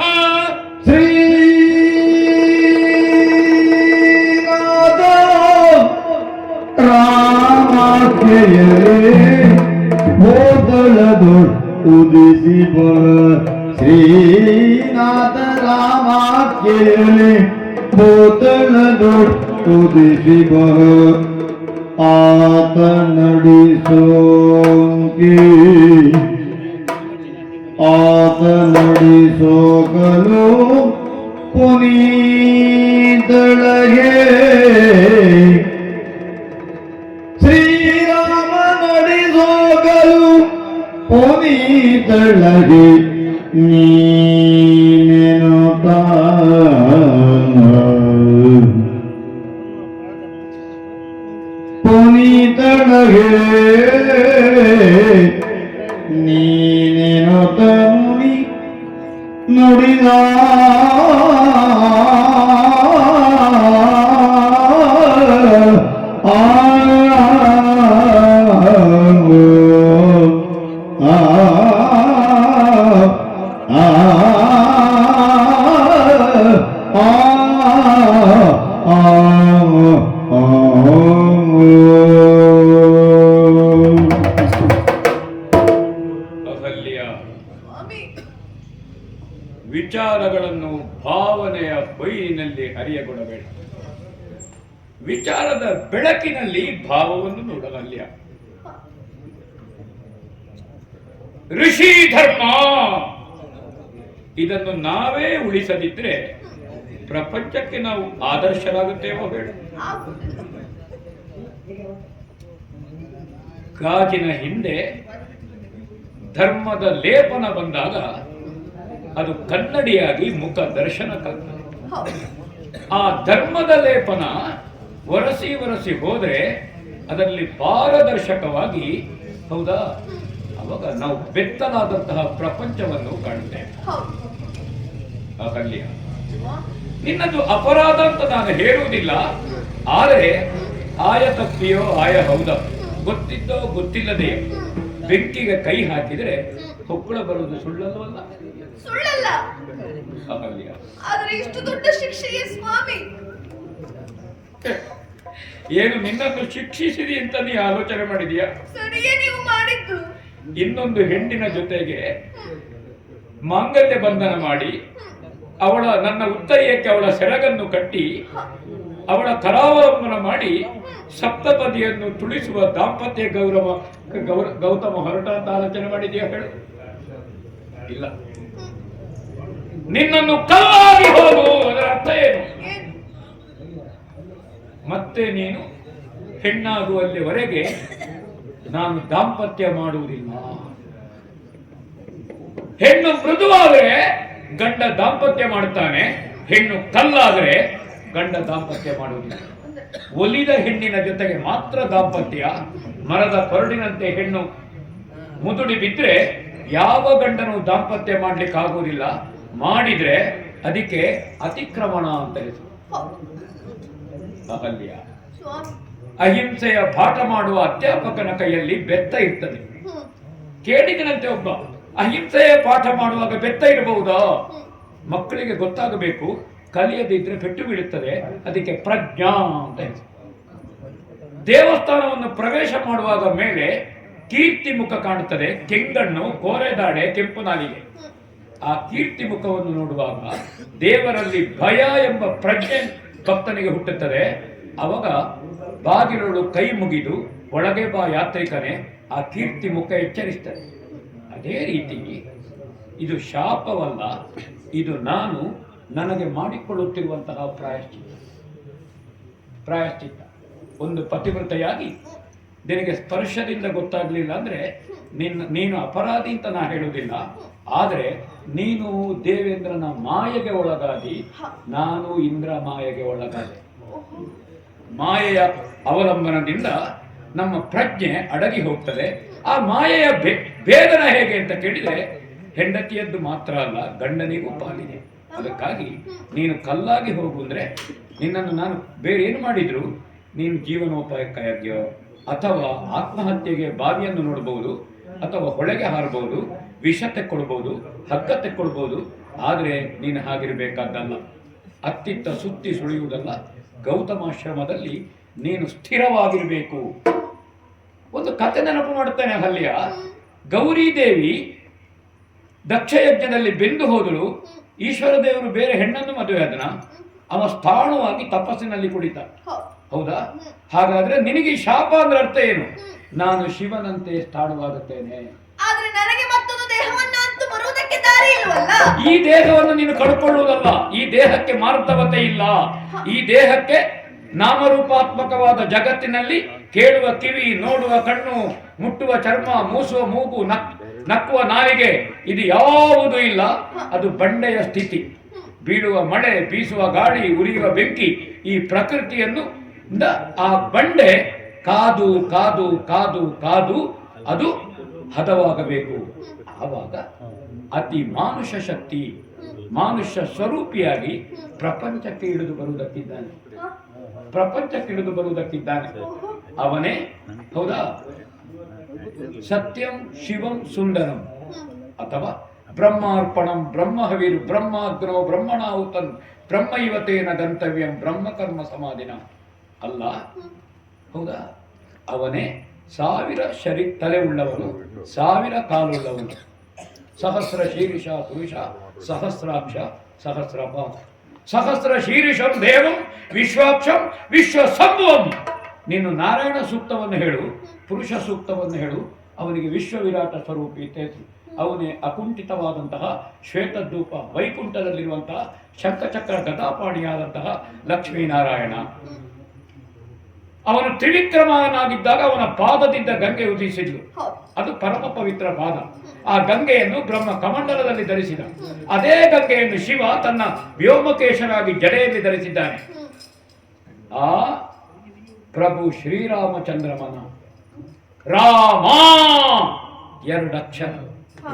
ಶ್ರೀನಾಥ ರಾಮಾಖ್ಯೆಯಲ್ಲಿ ಉದಿಸಿ ಶ್ರೀನಾಥ ರಾಮಾಖ್ಯೆಯಲ್ಲಿ ಉದಿಸಿ ಆತ ನಡೆಸೋಂಗೆ ಆತ ನಡೆಸೋಗಲು ಪುನೀತಳಗೆ ಶ್ರೀರಾಮ ನಡೆಸೋಗಲು ಪುನೀತಳಗೆ ನೀನೆನುತ ಪುನೀತಳಗೆ ನೀನೆನುತ ಮುನಿ ನುಡಿದ ಅಹಲ್ಯ, ಸ್ವಾಮಿ, ವಿಚಾರಗಳನ್ನು ಭಾವನೆಯ ಬೈಲಿನಲ್ಲಿ ಹರಿಯಗೊಡಬೇಡ. ವಿಚಾರದ ಬೆಳಕಿನಲ್ಲಿ ಭಾವವನ್ನು ನೋಡಲಲ್ಯ. ಋಷಿ ಧರ್ಮ ಇದನ್ನು ನಾವೇ ಉಳಿಸದಿದ್ರೆ ಪ್ರಪಂಚಕ್ಕೆ ನಾವು ಆದರ್ಶರಾಗುತ್ತೇವೋ ಬೇಡ. ಆಗುವುದಿಲ್ಲ. ಗಾಜಿನ ಹಿಂದೆ ಧರ್ಮದ ಲೇಪನ ಬಂದಾಗ ಅದು ಕನ್ನಡಿಯಾಗಿ ಮುಖ ದರ್ಶನಕ್ಕಾಗ್ತದೆ. ಹೌದು. ಆ ಧರ್ಮದ ಲೇಪನ ಒರೆಸಿ ಹೋದ್ರೆ ಅದರಲ್ಲಿ ಪಾರದರ್ಶಕವಾಗಿ, ಹೌದಾ, ಅವಾಗ ನಾವು ಬೆತ್ತಲಾದಂತಹ ಪ್ರಪಂಚವನ್ನು ಕಾಣುತ್ತೇವೆ. ಹೌದು. ಅಹಲ್ಯ, ನಿನ್ನದು ಅಪರಾಧ ಅಂತ ನಾನು ಹೇಳುವುದಿಲ್ಲ, ಆದರೆ ಆಯ ತಪ್ಪಿಯೋ ಆಯ ಹೌದ, ಗೊತ್ತಿದ್ದೋ ಗೊತ್ತಿಲ್ಲದೆ ಬೆಂಕಿಗೆ ಕೈ ಹಾಕಿದ್ರೆ ಹೊಕ್ಕಳ ಬರುವುದು ಸುಳ್ಳಲ್ವಲ್ಲ? ಸುಳ್ಳಲ್ಲ. ಅಹಲ್ಯ, ಆದ್ರೆ ಇಷ್ಟು ದೊಡ್ಡ ಶಿಕ್ಷೆಯೇ ಸ್ವಾಮಿ. ಏನು ನಿನ್ನನ್ನು ಶಿಕ್ಷಿಸಿದಿ ಅಂತ ನೀ ಆಲೋಚನೆ ಮಾಡಿದೀಯಾ? ಸರಿಯೇ ನೀವು ಮಾಡಿದ್ದು. ಇನ್ನೊಂದು ಹೆಣ್ಣಿನ ಜೊತೆಗೆ ಮಾಂಗಲ್ಯ ಬಂಧನ ಮಾಡಿ ನನ್ನ ಉತ್ತರೀಯಕ್ಕೆ ಅವಳ ಸೆರಗನ್ನು ಕಟ್ಟಿ ಅವಳ ಕರಾವಲಂಬನ ಮಾಡಿ ಸಪ್ತಪದಿಯನ್ನು ತುಳಿಸುವ ದಾಂಪತ್ಯ ಗೌತಮ ಹೊರಟ ಅಂತ ಆಲೋಚನೆ ಮಾಡಿದೆಯಾ ಹೇಳು? ಇಲ್ಲ. ನಿನ್ನನ್ನು ಕಲ್ಲಾಗಿ ಹೋಗು, ಅದರ ಅರ್ಥ ಏನು? ಮತ್ತೆ ನೀನು ಹೆಣ್ಣಾಗುವಲ್ಲಿವರೆಗೆ ನಾನು ದಾಂಪತ್ಯ ಮಾಡುವುದಿಲ್ಲ. ಹೆಣ್ಣು ಮೃದುವಾದರೆ ಗಂಡ ದಾಂಪತ್ಯ ಮಾಡುತ್ತಾನೆ, ಹೆಣ್ಣು ಕಲ್ಲಾದರೆ ಗಂಡ ದಾಂಪತ್ಯ ಮಾಡುವುದಿಲ್ಲ. ಒಲಿದ ಹೆಣ್ಣಿನ ಜೊತೆಗೆ ಮಾತ್ರ ದಾಂಪತ್ಯ. ಮರದ ಕೊರಡಿನಂತೆ ಹೆಣ್ಣು ಮುದುಡಿ ಬಿದ್ರೆ ಯಾವ ಗಂಡನು ದಾಂಪತ್ಯ ಮಾಡ್ಲಿಕ್ಕೆ ಆಗುವುದಿಲ್ಲ. ಮಾಡಿದ್ರೆ ಅದಕ್ಕೆ ಅತಿಕ್ರಮಣ ಅಂತ ಹೆಸರು. ಅಹಲ್ಯ, ಅಹಿಂಸೆಯ ಪಾಠ ಮಾಡುವ ಅಧ್ಯಾಪಕನ ಕೈಯಲ್ಲಿ ಬೆತ್ತ ಇರ್ತದೆ. ಕೇಳಿದನಂತೆ ಒಬ್ಬ, ಅಹಿಂಸೆಯ ಪಾಠ ಮಾಡುವಾಗ ಬೆತ್ತ ಇರಬಹುದಾ? ಮಕ್ಕಳಿಗೆ ಗೊತ್ತಾಗಬೇಕು, ಕಲಿಯದಿದ್ರೆ ಪೆಟ್ಟು ಬೀಳುತ್ತದೆ, ಅದಕ್ಕೆ ಪ್ರಜ್ಞಾ ಅಂತ ಹೆಸರು. ದೇವಸ್ಥಾನವನ್ನು ಪ್ರವೇಶ ಮಾಡುವಾಗ ಮೇಲೆ ಕೀರ್ತಿ ಮುಖ ಕಾಣುತ್ತದೆ, ಕೆಂಗಣ್ಣು, ಕೋರೆದಾಡೆ, ಕೆಂಪು ನಾಲಿಗೆ. ಆ ಕೀರ್ತಿ ಮುಖವನ್ನು ನೋಡುವಾಗ ದೇವರಲ್ಲಿ ಭಯ ಎಂಬ ಪ್ರಜ್ಞೆ ಭಕ್ತನಿಗೆ ಹುಟ್ಟುತ್ತದೆ. ಅವಾಗ ಬಾಗಿಲುಳು ಕೈ ಮುಗಿದು ಒಳಗೆ ಬಾ ಯಾತ್ರಿಕನೇ, ಆ ಕೀರ್ತಿ ಮುಖ ಎಚ್ಚರಿಸ್ತದೆ. ಅದೇ ರೀತಿ ಇದು ಶಾಪವಲ್ಲ, ಇದು ನಾನು ನನಗೆ ಮಾಡಿಕೊಳ್ಳುತ್ತಿರುವಂತಹ ಪ್ರಾಯಶ್ಚಿತ್ತ. ಪ್ರಾಯಶ್ಚಿತ್ತ. ಒಂದು ಪತಿವ್ರತೆಯಾಗಿ ನಿನಗೆ ಸ್ಪರ್ಶದಿಂದ ಗೊತ್ತಾಗ್ಲಿಲ್ಲ ಅಂದ್ರೆ ನೀನು ಅಪರಾಧಿ ಅಂತ ನಾ ಹೇಳುವುದಿಲ್ಲ. ಆದರೆ ನೀನು ದೇವೇಂದ್ರನ ಮಾಯೆಗೆ ಒಳಗಾದಿ, ನಾನು ಇಂದ್ರ ಮಾಯೆಗೆ ಒಳಗಾದೆ. ಮಾಯೆಯ ಅವಲಂಬನದಿಂದ ನಮ್ಮ ಪ್ರಜ್ಞೆ ಅಡಗಿ ಹೋಗ್ತದೆ. ಆ ಮಾಯೆಯ ಭೇದನ ಹೇಗೆ ಅಂತ ಕೇಳಿದ್ರೆ ಹೆಂಡತಿಯದ್ದು ಮಾತ್ರ ಅಲ್ಲ, ಗಂಡನಿಗೂ ಪಾಲಿದೆ. ಅದಕ್ಕಾಗಿ ನೀನು ಕಲ್ಲಾಗಿ ಹೋಗು ಅಂದ್ರೆ ನಿನ್ನನ್ನು ನಾನು ಬೇರೆ ಏನು ಮಾಡಿದ್ರು ನೀನು ಜೀವನೋಪಾಯಕ್ಕಾಗಿಯೋ ಅಥವಾ ಆತ್ಮಹತ್ಯೆಗೆ ಬಾವಿಯನ್ನು ನೋಡಬಹುದು, ಅಥವಾ ಹೊಳೆಗೆ ಹಾರಬಹುದು, ವಿಷ ತೆಕ್ಕೊಳ್ಬಹುದು, ಹಗ್ಗ ತೆಕ್ಕೊಳ್ಬಹುದು. ಆದರೆ ನೀನು ಹಾಗಿರಬೇಕಾದ್ದಲ್ಲ. ಅತ್ತಿತ್ತ ಸುತ್ತಿ ಸುಳಿಯುವುದಲ್ಲ. ಗೌತಮಾಶ್ರಮದಲ್ಲಿ ನೀನು ಸ್ಥಿರವಾಗಿರಬೇಕು. ಒಂದು ಕಥೆ ನೆನಪು ಮಾಡುತ್ತೇನೆ. ಅಲ್ಲಿಯ ಗೌರಿದೇವಿ ದಕ್ಷಯಜ್ಞದಲ್ಲಿ ಬೆಂದು ಹೋದಳು. ಈಶ್ವರ ದೇವರು ಬೇರೆ ಹೆಣ್ಣನ್ನು ಮದುವೆ ಆದನ. ಅವ ಸ್ಥಾಣುವಾಗಿ ತಪಸ್ಸಿನಲ್ಲಿ ಕುಳಿತ. ಹೌದಾ? ಹಾಗಾದ್ರೆ ನಿನಗೆ ಶಾಪ ಅಂದ್ರೆ ಅರ್ಥ ಏನು? ನಾನು ಶಿವನಂತೆ ಸ್ಥಾಣುವಾಗುತ್ತೇನೆ. ಆದ್ರೆ ನನಗೆ ಮತ್ತೊಂದು ದೇಹವನ್ನು ಅಂತೂ ಬರುವುದಕ್ಕೆ ದಾರಿ ಇಲ್ವಲ್ಲ. ಈ ದೇಹವನ್ನು ನೀನು ಕಳ್ಕೊಳ್ಳುವುದಲ್ಲ. ಈ ದೇಹಕ್ಕೆ ಮಾರ್ತವತೆ ಇಲ್ಲ. ಈ ದೇಹಕ್ಕೆ ನಾಮರೂಪಾತ್ಮಕವಾದ ಜಗತ್ತಿನಲ್ಲಿ ಕೇಳುವ ಕಿವಿ, ನೋಡುವ ಕಣ್ಣು, ಮುಟ್ಟುವ ಚರ್ಮ, ಮೂಸುವ ಮೂಗು, ನಕ್ಕುವ ನಾಲಿಗೆ ಇದು ಯಾವುದೂ ಇಲ್ಲ. ಅದು ಬಂಡೆಯ ಸ್ಥಿತಿ. ಬೀಳುವ ಮಳೆ, ಬೀಸುವ ಗಾಳಿ, ಉರಿಯುವ ಬೆಂಕಿ, ಈ ಪ್ರಕೃತಿಯನ್ನು ಆ ಬಂಡೆ ಕಾದು ಕಾದು ಕಾದು ಕಾದು ಅದು ಹದವಾಗಬೇಕು. ಆವಾಗ ಅತಿ ಮಾನುಷ ಶಕ್ತಿ, ಮಾನುಷ್ಯ ಸ್ವರೂಪಿಯಾಗಿ ಪ್ರಪಂಚಕ್ಕೆ ಇಳಿದು ಬರುವುದಕ್ಕಿದ್ದಾನೆ. ಪ್ರಪಂಚಕ್ಕೆ ಇಳಿದು ಬರುವುದಕ್ಕಿದ್ದಾನೆ ಅವನೇ. ಹೌದಾ? ಸತ್ಯಂ ಶಿವಂ ಸುಂದರಂ ಅಥವಾ ಬ್ರಹ್ಮಾರ್ಪಣಂ ಬ್ರಹ್ಮಹವಿರು ಬ್ರಹ್ಮಾಗ್ನೋ ಬ್ರಹ್ಮಣಾಹುತನ್ ಬ್ರಹ್ಮೈವತೇನ ಗಂತವ್ಯಂ ಬ್ರಹ್ಮಕರ್ಮ ಸಮಾಧಿನ ಅಲ್ಲ. ಹೌದಾ? ಅವನೇ 1000 ತಲೆ ಉಳ್ಳವನು, 1000 ಕಾಲುಳ್ಳವನು. ಸಹಸ್ರ ಶೀರ್ಷ ಪುರುಷ, ಸಹಸ್ರಾಕ್ಷ ಸಹಸ್ರಪಾದ. ಸಹಸ್ರ ಶೀರ್ಷಂ ದೇವಂ ವಿಶ್ವಾಕ್ಷಂ ವಿಶ್ವಸಂಭವಂ. ನೀನು ನಾರಾಯಣ ಸೂಕ್ತವನ್ನು ಹೇಳು, ಪುರುಷ ಸೂಕ್ತವನ್ನು ಹೇಳು. ಅವನಿಗೆ ವಿಶ್ವವಿರಾಟ ಸ್ವರೂಪಿ ತೇತು. ಅವನೇ ಅಕುಂಠಿತವಾದಂತಹ ಶ್ವೇತಧೂಪ ವೈಕುಂಠದಲ್ಲಿರುವಂತಹ ಶಂಖಚಕ್ರ ಗದಾಪಾಣಿಯಾದಂತಹ ಲಕ್ಷ್ಮೀನಾರಾಯಣ. ಅವನು ತ್ರಿವಿಕ್ರಮನಾಗಿದ್ದಾಗ ಅವನ ಪಾದದಿಂದ ಗಂಗೆ ಉದಿಸಿದ್ಲು. ಅದು ಪರಮ ಪವಿತ್ರ ಪಾದ. ಆ ಗಂಗೆಯನ್ನು ಬ್ರಹ್ಮ ಕಮಂಡಲದಲ್ಲಿ ಧರಿಸಿದ. ಅದೇ ಗಂಗೆಯನ್ನು ಶಿವ ತನ್ನ ವ್ಯೋಮಕೇಶನಾಗಿ ಜಡೆಯಲ್ಲಿ ಧರಿಸಿದ್ದಾನೆ. ಆ ಪ್ರಭು ಶ್ರೀರಾಮಚಂದ್ರಮನ ರಾಮ 2 ಅಕ್ಷರ.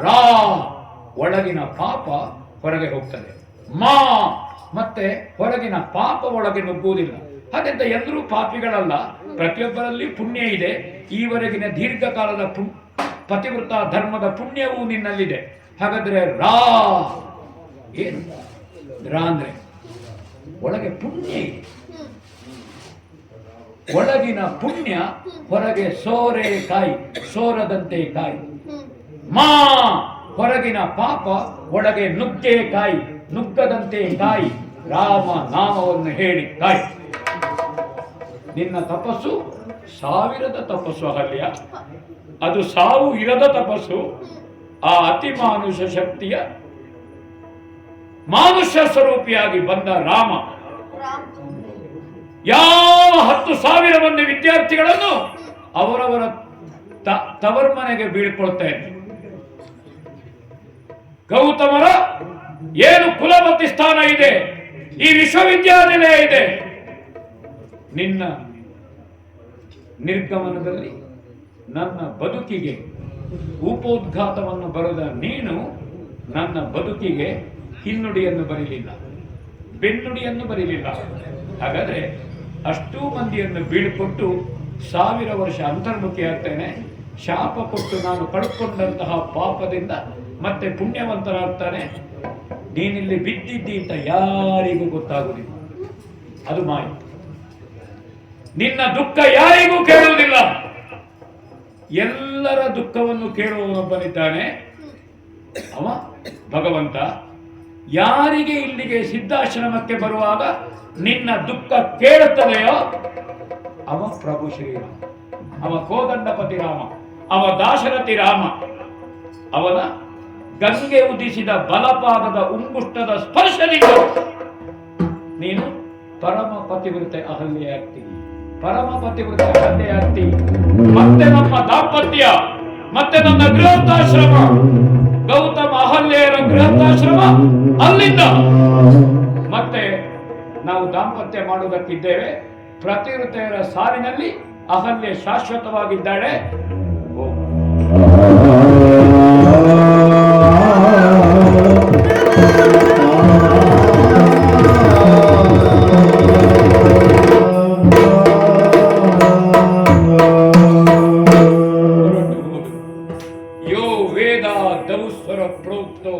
ರಾ ಒಳಗಿನ ಪಾಪ ಹೊರಗೆ ಹೋಗ್ತದೆ. ಮಾ ಮತ್ತೆ ಹೊರಗಿನ ಪಾಪ ಒಳಗೆ ನುಗ್ಗುವುದಿಲ್ಲ. ಹಾಗೆಂತ ಎಲ್ಲರೂ ಪಾಪಿಗಳಲ್ಲ. ಪ್ರತಿಯೊಬ್ಬರಲ್ಲಿ ಪುಣ್ಯ ಇದೆ. ಈವರೆಗಿನ ದೀರ್ಘಕಾಲದ ಪತಿವ್ರತ ಧರ್ಮದ ಪುಣ್ಯವೂ ನಿನ್ನಲ್ಲಿದೆ. ಹಾಗಾದ್ರೆ ರಾ ಏನು? ರಾ ಅಂದ್ರೆ ಒಳಗೆ ಪುಣ್ಯ ಇದೆ. ಒಳಗಿನ ಪುಣ್ಯ ಹೊರಗೆ ಸೋರೆ ಕಾಯಿ, ಸೋರದಂತೆ ಕಾಯಿ. ಮಾ ಹೊರಗಿನ ಪಾಪ ಒಳಗೆ ನುಗ್ಗೆ ಕಾಯಿ, ನುಗ್ಗದಂತೆ ಕಾಯಿ. ರಾಮ ನಾಮವನ್ನು ಹೇಳಿ ಕಾಯಿ. ನಿನ್ನ ತಪಸ್ಸು 1000 ತಪಸ್ಸು ಅಹಲ್ಯ. ಅದು ಸಾವು ಇರದ ತಪಸ್ಸು. ಆ ಅತಿ ಮಾನುಷ ಶಕ್ತಿಯ ಮಾನುಷ್ಯ ಸ್ವರೂಪಿಯಾಗಿ ಬಂದ ರಾಮ ಯಾವ 10,000 ಮಂದಿ ವಿದ್ಯಾರ್ಥಿಗಳನ್ನು ಅವರವರ ತವರ್ಮನೆಗೆ ಬೀಳ್ಕೊಳ್ತೇನೆ. ಗೌತಮರ ಏನು ಕುಲಪತಿ ಸ್ಥಾನ ಇದೆ, ಈ ವಿಶ್ವವಿದ್ಯಾನಿಲಯ ಇದೆ. ನಿನ್ನ ನಿರ್ಗಮನದಲ್ಲಿ ನನ್ನ ಬದುಕಿಗೆ ಉಪೋದ್ಘಾತವನ್ನು ಬರೆದ ನೀನು ನನ್ನ ಬದುಕಿಗೆ ಹಿನ್ನುಡಿಯನ್ನು ಬರೀಲಿಲ್ಲ, ಬೆನ್ನುಡಿಯನ್ನು ಬರೀಲಿಲ್ಲ. ಹಾಗಾದ್ರೆ ಅಷ್ಟೂ ಮಂದಿಯನ್ನು ಬೀಳ್ಕೊಟ್ಟು 1000 ವರ್ಷ ಅಂತರ್ಮುಖಿ ಆಗ್ತೇನೆ. ಶಾಪ ಕೊಟ್ಟು ನಾನು ಕಳ್ಕೊಂಡಂತಹ ಪಾಪದಿಂದ ಮತ್ತೆ ಪುಣ್ಯವಂತರಾಗ್ತಾನೆ. ನೀನಿಲ್ಲಿ ಬಿದ್ದಿದ್ದಿ ಅಂತ ಯಾರಿಗೂ ಗೊತ್ತಾಗುವುದಿಲ್ಲ. ಅದು ಮಾಯ. ನಿನ್ನ ದುಃಖ ಯಾರಿಗೂ ಕೇಳುವುದಿಲ್ಲ. ಎಲ್ಲರ ದುಃಖವನ್ನು ಕೇಳುವವನೊಬ್ಬನಿದ್ದಾನೆ, ಅವ ಭಗವಂತ. ಯಾರಿಗೆ ಇಲ್ಲಿಗೆ ಸಿದ್ಧಾಶ್ರಮಕ್ಕೆ ಬರುವಾಗ ನಿನ್ನ ದುಃಖ ಕೇಳುತ್ತದೆಯೋ ಅವ ಪ್ರಭು ಶ್ರೀರಾಮ, ಅವ ಕೋದಂಡಪತಿ ರಾಮ, ಅವ ದಾಶರಥಿ ರಾಮ. ಅವನ ಗಂಗೆ ಉದಿಸಿದ ಬಲಪಾದದ ಉಂಗುಷ್ಟದ ಸ್ಪರ್ಶದಿಂದ ನೀನು ಪರಮ ಪತಿವ್ರತೆ ಅಹಲ್ಯೆಯಾಗ್ತಿ, ಪರಮ ಪತಿವ್ರತೆ ಅಹಲ್ಯೆಯಾಗ್ತಿ. ಮತ್ತೆ ನಮ್ಮ ದಾಂಪತ್ಯ, ಮತ್ತೆ ನನ್ನ ಗೃಹಸ್ಥಾಶ್ರಮ, ಗೌತಮ ಅಹಲ್ಯೆಯರ ಗೃಹಸ್ಥಾಶ್ರಮ, ಅಲ್ಲಿಂದ ಮತ್ತೆ ನಾವು ದಾಂಪತ್ಯ ಮಾಡುವುದಕ್ಕಿದ್ದೇವೆ. ಪತಿವ್ರತೆಯರ ಸಾಲಿನಲ್ಲಿ ಅಹಲ್ಯೆ ಶಾಶ್ವತವಾಗಿದ್ದಾಳೆ. ಯೋ ವೇದ ದೌಸ್ವರ ಪ್ರೋಕ್ತೋ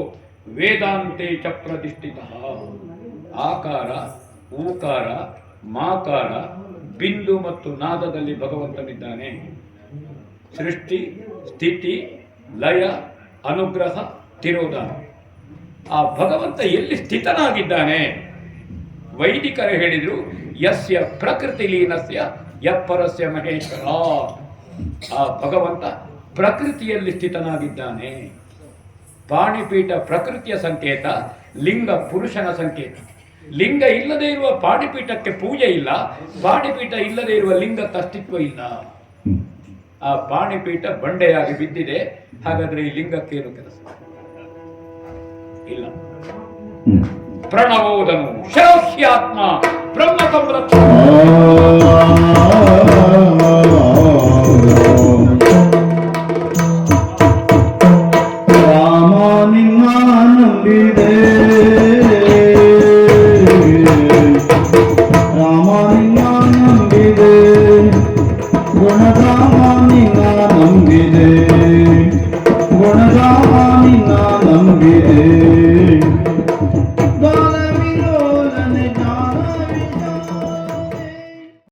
ವೇದಾಂತೆ ಚ ಪ್ರತಿಷ್ಠಿತಃ. ಆಕಾರ, ಊಕಾರ, ಮಾಕಾರ, ಬಿಂದು ಮತ್ತು ನಾದದಲ್ಲಿ ಭಗವಂತನಿದ್ದಾನೆ. ಸೃಷ್ಟಿ, ಸ್ಥಿತಿ, ಲಯ, ಅನುಗ್ರಹ, ತಿರೋಧಾನ. ಆ ಭಗವಂತ ಎಲ್ಲಿ ಸ್ಥಿತನಾಗಿದ್ದಾನೆ? ವೈದಿಕರು ಹೇಳಿದ್ರು, ಯಸ್ಯ ಪ್ರಕೃತಿ ಲೀನಸ್ಯ ಯಪ್ಪರಸ್ಯ ಮಹೇಶ್ವರ. ಆ ಭಗವಂತ ಪ್ರಕೃತಿಯಲ್ಲಿ ಸ್ಥಿತನಾಗಿದ್ದಾನೆ. ಪಾಣಿಪೀಠ ಪ್ರಕೃತಿಯ ಸಂಕೇತ, ಲಿಂಗ ಪುರುಷನ ಸಂಕೇತ. ಲಿಂಗ ಇಲ್ಲದೆ ಇರುವ ಪಾಣಿಪೀಠಕ್ಕೆ ಪೂಜೆ ಇಲ್ಲ, ಪಾಣಿಪೀಠ ಇಲ್ಲದೆ ಇರುವ ಲಿಂಗಕ್ಕೆ ಅಸ್ತಿತ್ವ ಇಲ್ಲ. ಆ ಪಾಣಿಪೀಠ ಬಂಡೆಯಾಗಿ ಬಿದ್ದಿದೆ, ಹಾಗಾದ್ರೆ ಈ ಲಿಂಗಕ್ಕೇನು ಕೆಲಸ ಇಲ್ಲ. ಪ್ರಣವೋದನು ಶರಸ್ಯಾತ್ಮ ಬ್ರಹ್ಮ ಸಂರಕ್ಷಣ. ರಾಮ ನಿನ್ನ ನಂಬಿದೆ, ರಾಮ ನಿನ್ನ ನಂಬಿದೆ, ಗುಣಧಾಮ ನಿನ್ನ ನಂಬಿದೆ.